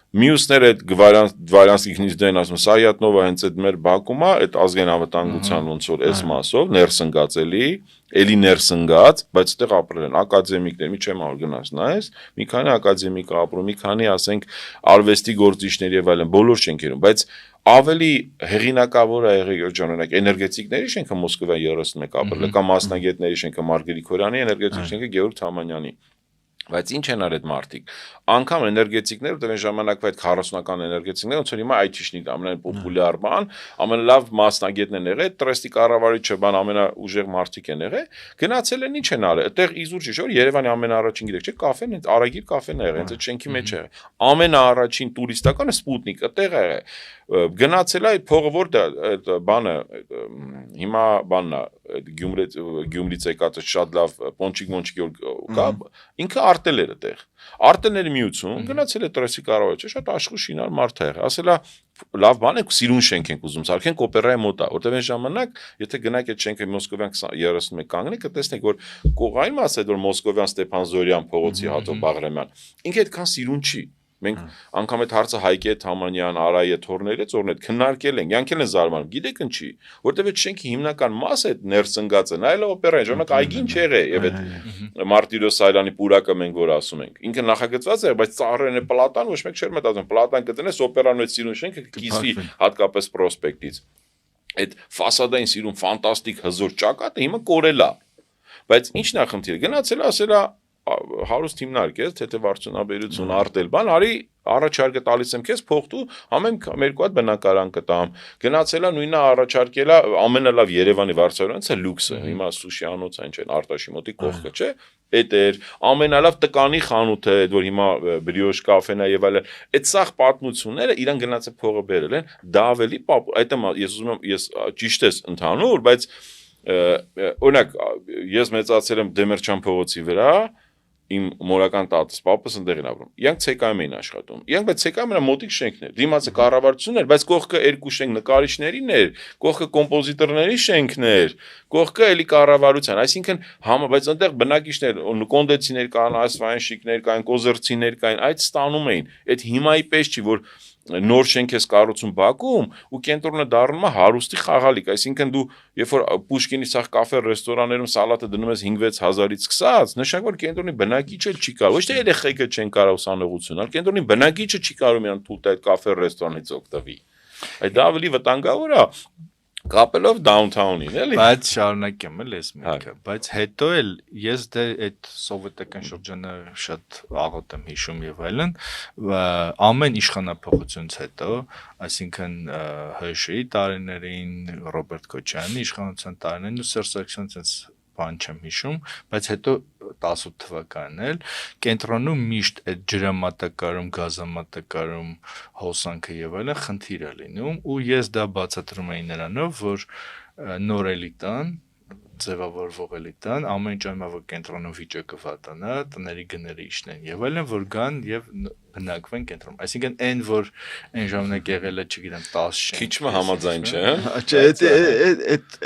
Մյուսները այդ Դվարյանսկի քնիզդեն ասում Սայատնովը հենց այդ մեր Բաքում է, այդ ազգային անվտանգության ոնց որ այս մասով ներսնգած էլի ներսնգած, բայց այդտեղ ապրել են ակադեմիկներ, մի չեմ ավոր գնաց նայես, մի քանի ակադեմիկ ապրում, մի քանի ասենք արվեստի գործիչներ եւ այլն, բոլոր շենքերում, բայց ավելի հեղինակավոր է եղել ժամանակ էներգետիկների շենքը Մոսկվայի 31 ապրել, կամ մասնագետների շենքը Մարգարիտ Քորյանի, էներգետիկ շենքը Գեորգ Թամանյանի։ Բայց ինչ են արել մարդիկ, անգամ էներգետիկները, դեռ այն ժամանակվա այդ 40-ական էներգետիկները, ոնց որ հիմա IT-շնիկ ամենայն պոպուլյար բան, ամենալավ մասնագետն են եղել, տրեստի կառավարիչը բան ամենաուժեղ մարդիկ են եղել, գնացել են ինչ են արել, այդտեղ իզուր չի, որ Երևանի ամենաառաջին գիտեք, չէ, կաֆեն, հենց Արագիր կաֆեն է եղել, հենց այդ շենքի մեջ է եղել։ Ամենաառաջին տուրիստականը Սպուտնիկ, այդտեղ է եղել։ Գնացել է այդ փողը որտե այդ բանը հիմա բանն է Գյումրից եկած շատ լավ պոնչիկ կա ինքը արտել էր այդտեղ արտելների միություն գնացել է տրեսի կառավարիչը շատ աշխուժ շինար մարդ է եղել ասելա լավ բան է սիրուն շենք ենք ուզում սարքենք օպերայի մոտ է որտեղ այն ժամանակ եթե գնաք այդ շենքը Մոսկովյան 31 կանգնեք կտեսնեք որ կողային մասը որ Մոսկովյան Ստեփան Զորյան փողոցի հատով Բաղրամյան ինքը այդքան սիրուն չի Մենք անգամ այդ հարցը Հայկե Թամանյան, Արայե Թորների ծորն քննարկել ենք, յանքել են զարմանում, գիտեք ինչի, որտեվ այդ շենքի հիմնական մասը այդ ներսնգած է, նայելով օպերային, ժամանակ այգին չեղե, եւ այդ Մարտիրոս Սայլանի պուրակը մենք որ ասում ենք, ինքը նախագծված է, բայց ծառերն է պլատան, ոչ մեկ չէր մտածում, պլատան կտնես օպերան ու սիրուն շենքը կիսվի հատկապես պրոսպեկտից։ Այդ ֆասադային սիրուն ֆանտաստիկ հզոր ճակատը հիմա կորել է։ Բայց ի՞նչն է խնդիրը։ Գնացել ասելա հարուստ հիմնարկես, թեթևարդյունաբերություն արտել բան, արի առաջարկը տալիս եմ քեզ փոխտու, ամեն երկու հատ բնակարան կտամ։ Գնացելա նույնը առաջարկելա ամենալավ Երևանի վարձարանից է լյուքսը, հիմա սուշիանոց այն չեն Արտաշի մոտի կողքը, չէ՞։ Էդ էր ամենալավ տկանի խանութը, այդ որ հիմա բրիոշ կաֆեն է եւ այլն։ Այդ սաղ պատմությունները իրան գնացել փողը բերել են, դա ավելի այդ ես ուզում եմ ես ճիշտ ես ընդհանուր, բայց օրինակ ես մեծացել եմ Դեմերչյան փողոցի վրա Իմ մորական տատս պապս ընդեղին ապրում։ Իրանք ցեկայում էին աշխատում։ Իրանք բայց ցեկայում era մոտիկ շենքն էր։ Դիմացը կառավարությունն էր, բայց կողքը երկու շենք նկարիչներին էր, կողքը կոմպոզիտորների շենքն էր, կողքը էլի կառավարության, այսինքն բայց այնտեղ բնակիչներ, կոնդեցիներ կան, ասվայանշիկներ կային, կոզերցիներ կային, այդ ստանում էին։ Այդ հիմայի պես չի, որ նոր շենք ես կառուցում Բաքվում ու կենտրոնը դառնում է հարուստի խաղալիք, այսինքն դու երբ որ Պուշկինի սաղ կաֆե ռեստորաններում սալատը դնում ես 5-6 հազարից սկսած, նշանակում որ կենտրոնի բնակիչը չի կարող, ոչ թե երեխեքը չեն կարող ուսանողություն, այլ կենտրոնի բնակիչը չի կարող միան թույլ տալ կաֆե ռեստորանից օգտվի։ Այդ դա ավելի վտանգավոր է կապելով downtown-ին, էլի։ Բայց շարունակեմ էլ ես մեկը, բայց հետո էլ ես դե այդ սովետական շրջանը շատ աղոտ եմ հիշում եւ այլն, ամեն իշխանապահությունից հետո, այսինքն ՀՇ-ի տարիներին, Ռոբերտ Քոչարյանի իշխանության տարիներին ու Սերժ Սարգսյանից բան չեմ հիշում, բայց հետո 18 թվականն էլ կենտրոնում միշտ այդ ջրամատակարարում, գազամատակարարում հոսանքը եւ այլն խնդիր է լինում ու ես դա բացատրում եմ նրանով, որ նոր էլիտան ձևավորվող էլիտան ամեն ժամանակ որ կենտրոնում վիճակը վատանա, տների գները իջնեն եւ այլն որ գան եւ բնակվեն կենտրոնում։ Այսինքն այն որ այն ժամանակ եղել է, չգիտեմ, 10 շենք։ Քիչ համաձայն չէ։ Չէ,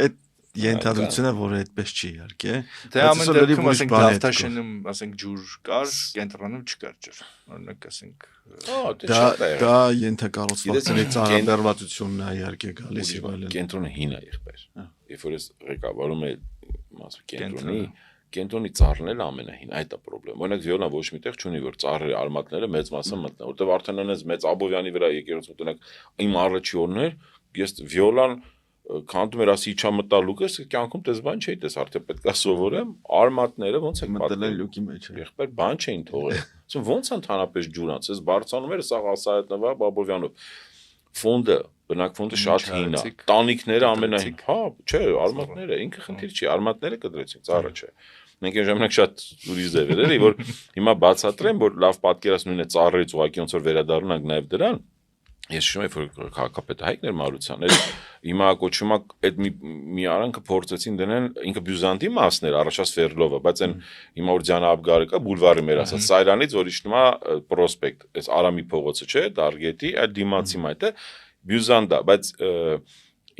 այդ Ենթադրությունը, որ այդպես չի իհարկե։ Դե ամեն դեպքում ասենք դավթաշենում, ասենք ջուր կար, կենտրոնում չկար ջուր։ Օրինակ ասենք դա ենթակառուցվածքների ծանրաբեռնվածությունն է իհարկե գալիս եւ այլն։ Կենտրոնը հին է եղբայր։ Երբ որ ես ղեկավարում եմ կենտրոնի կենտրոնի ծառն էլ ամենահին, այդ է խնդրեմ։ Օրինակ վիոլան ոչ միտեղ չունի, որ ծառերի արմատները մեծ մասը մտնեն, որտեղ արդեն անես մեծ Աբովյանի վրա եկեղեցու տնակ իմ առաջի օրներ, ես վիոլան քանդում էր ասի իջա մտա լուկս, կյանքում դες բան չէի դες արդեն պետքա սովորեմ, արմատները ոնց է մտել լուկի մեջ։ Եղբայր բան չէին թողել։ Ասում ոնց ընդհանրապես ջուրանց, ես բարձանում էր սա ասայատնվա Աբովյանով։ Ֆոնդը, բնակ ֆոնդը շատ հին է, տանիքները ամենահին, հա, չէ, արմատները, ինքը խնդիր չի, արմատները կդրեցինք, ծառը չէ։ Մենք այն ժամանակ շատ ուրիշ ձև էր, էլի, որ հիմա բացատրեմ, որ լավ պատկերացնում ունի ծառերից ուղղակի ոնց որ վերադառնանք նաև դրան։ Ես հիշում եմ, որ քաղաքապետը Հայկներ Մարության էր, հիմա կոչվում է այդ մի արանքը փորձեցին դնել, ինքը բյուզանդի մասն էր, առաջ Սվերլովը, բայց այն հիմա որ Ջանաբգարը կա, բուլվարի մեր ասած, Սայրանից որ իջնում է Պրոսպեկտ, այս Արամի փողոցը չէ, Դարգետի, այդ դիմացի մայթը բյուզանդա, բայց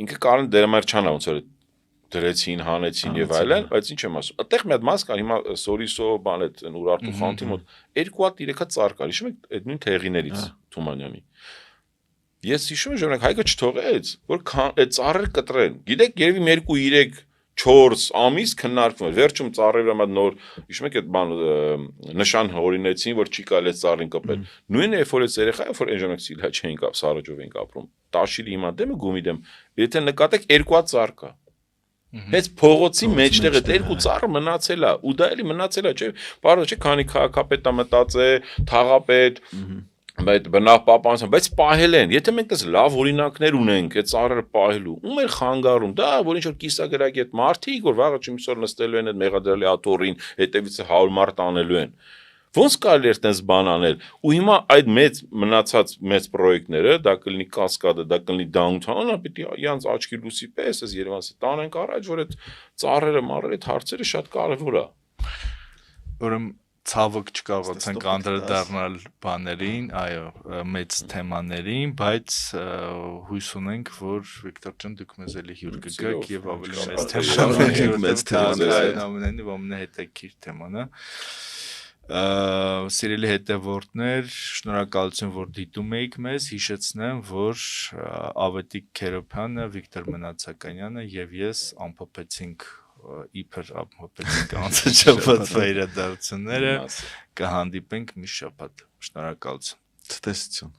ինքը կարան դերամարչանա ոնց որ դրեցին, հանեցին եւ այլն, բայց ինչ եմ ասում, այդտեղ մի հատ մաս կար, հիմա Սորիսո բան այդ Ուրարտու խանթի մոտ 2 հատ 3 հատ ծառ կար, հիշում եք այդ նույն Թեղիներից Թումանյանի։ Ես հիշում եմ ժամանակ Հայկը չթողեց, որ այդ ծառերը կտրեն։ Գիտեք, երևի 2-3-4 ամիս քննարկվում էր։ Վերջում ծառերը մատ նոր, հիշում եք այդ բան նշան հորինեցին, որ չի կարելի ծառին կպել։ Նույնը երբ որ այս երեխայը, որ այն ժամանակ սիլա չէին կապ, Սարաջով էին ապրում։ Տաշիրի հիմա դեմը գումի դեմ։ Եթե նկատեք 2 հատ ծառ կա։ Հենց փողոցի մեջտեղ այդ 2 ծառը մնացել է, ու դա էլի մնացել է, չէ՞։ Բարդ չէ, քանի քաղաքապետա մտածե, թաղապետ Բայց բնավ պապանցան, բայց պահել են, եթե մենք այս լավ օրինակներ ունենք, այդ ծառերը պահելու, ում էր խանգարում, դա որ ինչ որ կիսագրակի այդ մարդիկ, որ վաղը չիմսոր նստելու են այդ մեղադրելի աթոռին, հետևից 100 մարդ անելու են։ Ոնց կարելի է այդպես բան անել։ Ու հիմա այդ մեծ մնացած մեծ պրոյեկտները, դա կլինի Կասկադը, դա կլինի Downtown-ը, պիտի իրանց աչքի լույսի պես այս Երևանից տանենք առաջ, որ այդ ծառերը, մարերը, այդ հարցերը շատ կարևոր է։ Ուրեմն ցավոք չկարողացանք անդրադառնալ բաներին, այո, մեծ թեմաներին, բայց հույս ունենք, որ Վիկտոր ջան դուք մեզ էլի հյուր կգաք եւ ավելի մեծ թեմաներ, ամենահետաքրքիր թեման է։ Սիրելի հետևորդներ, շնորհակալություն, որ դիտում եք մեզ, հիշեցնեմ, որ Ավետիք Քերոբյանը, Վիկտոր Մնացականյանը եւ ես ամփոփեցինք իբր ամփոփեցինք անցած շաբաթվա իրադարձությունները, կհանդիպենք մի շաբաթ։ Շնորհակալություն։ Ցտեսություն։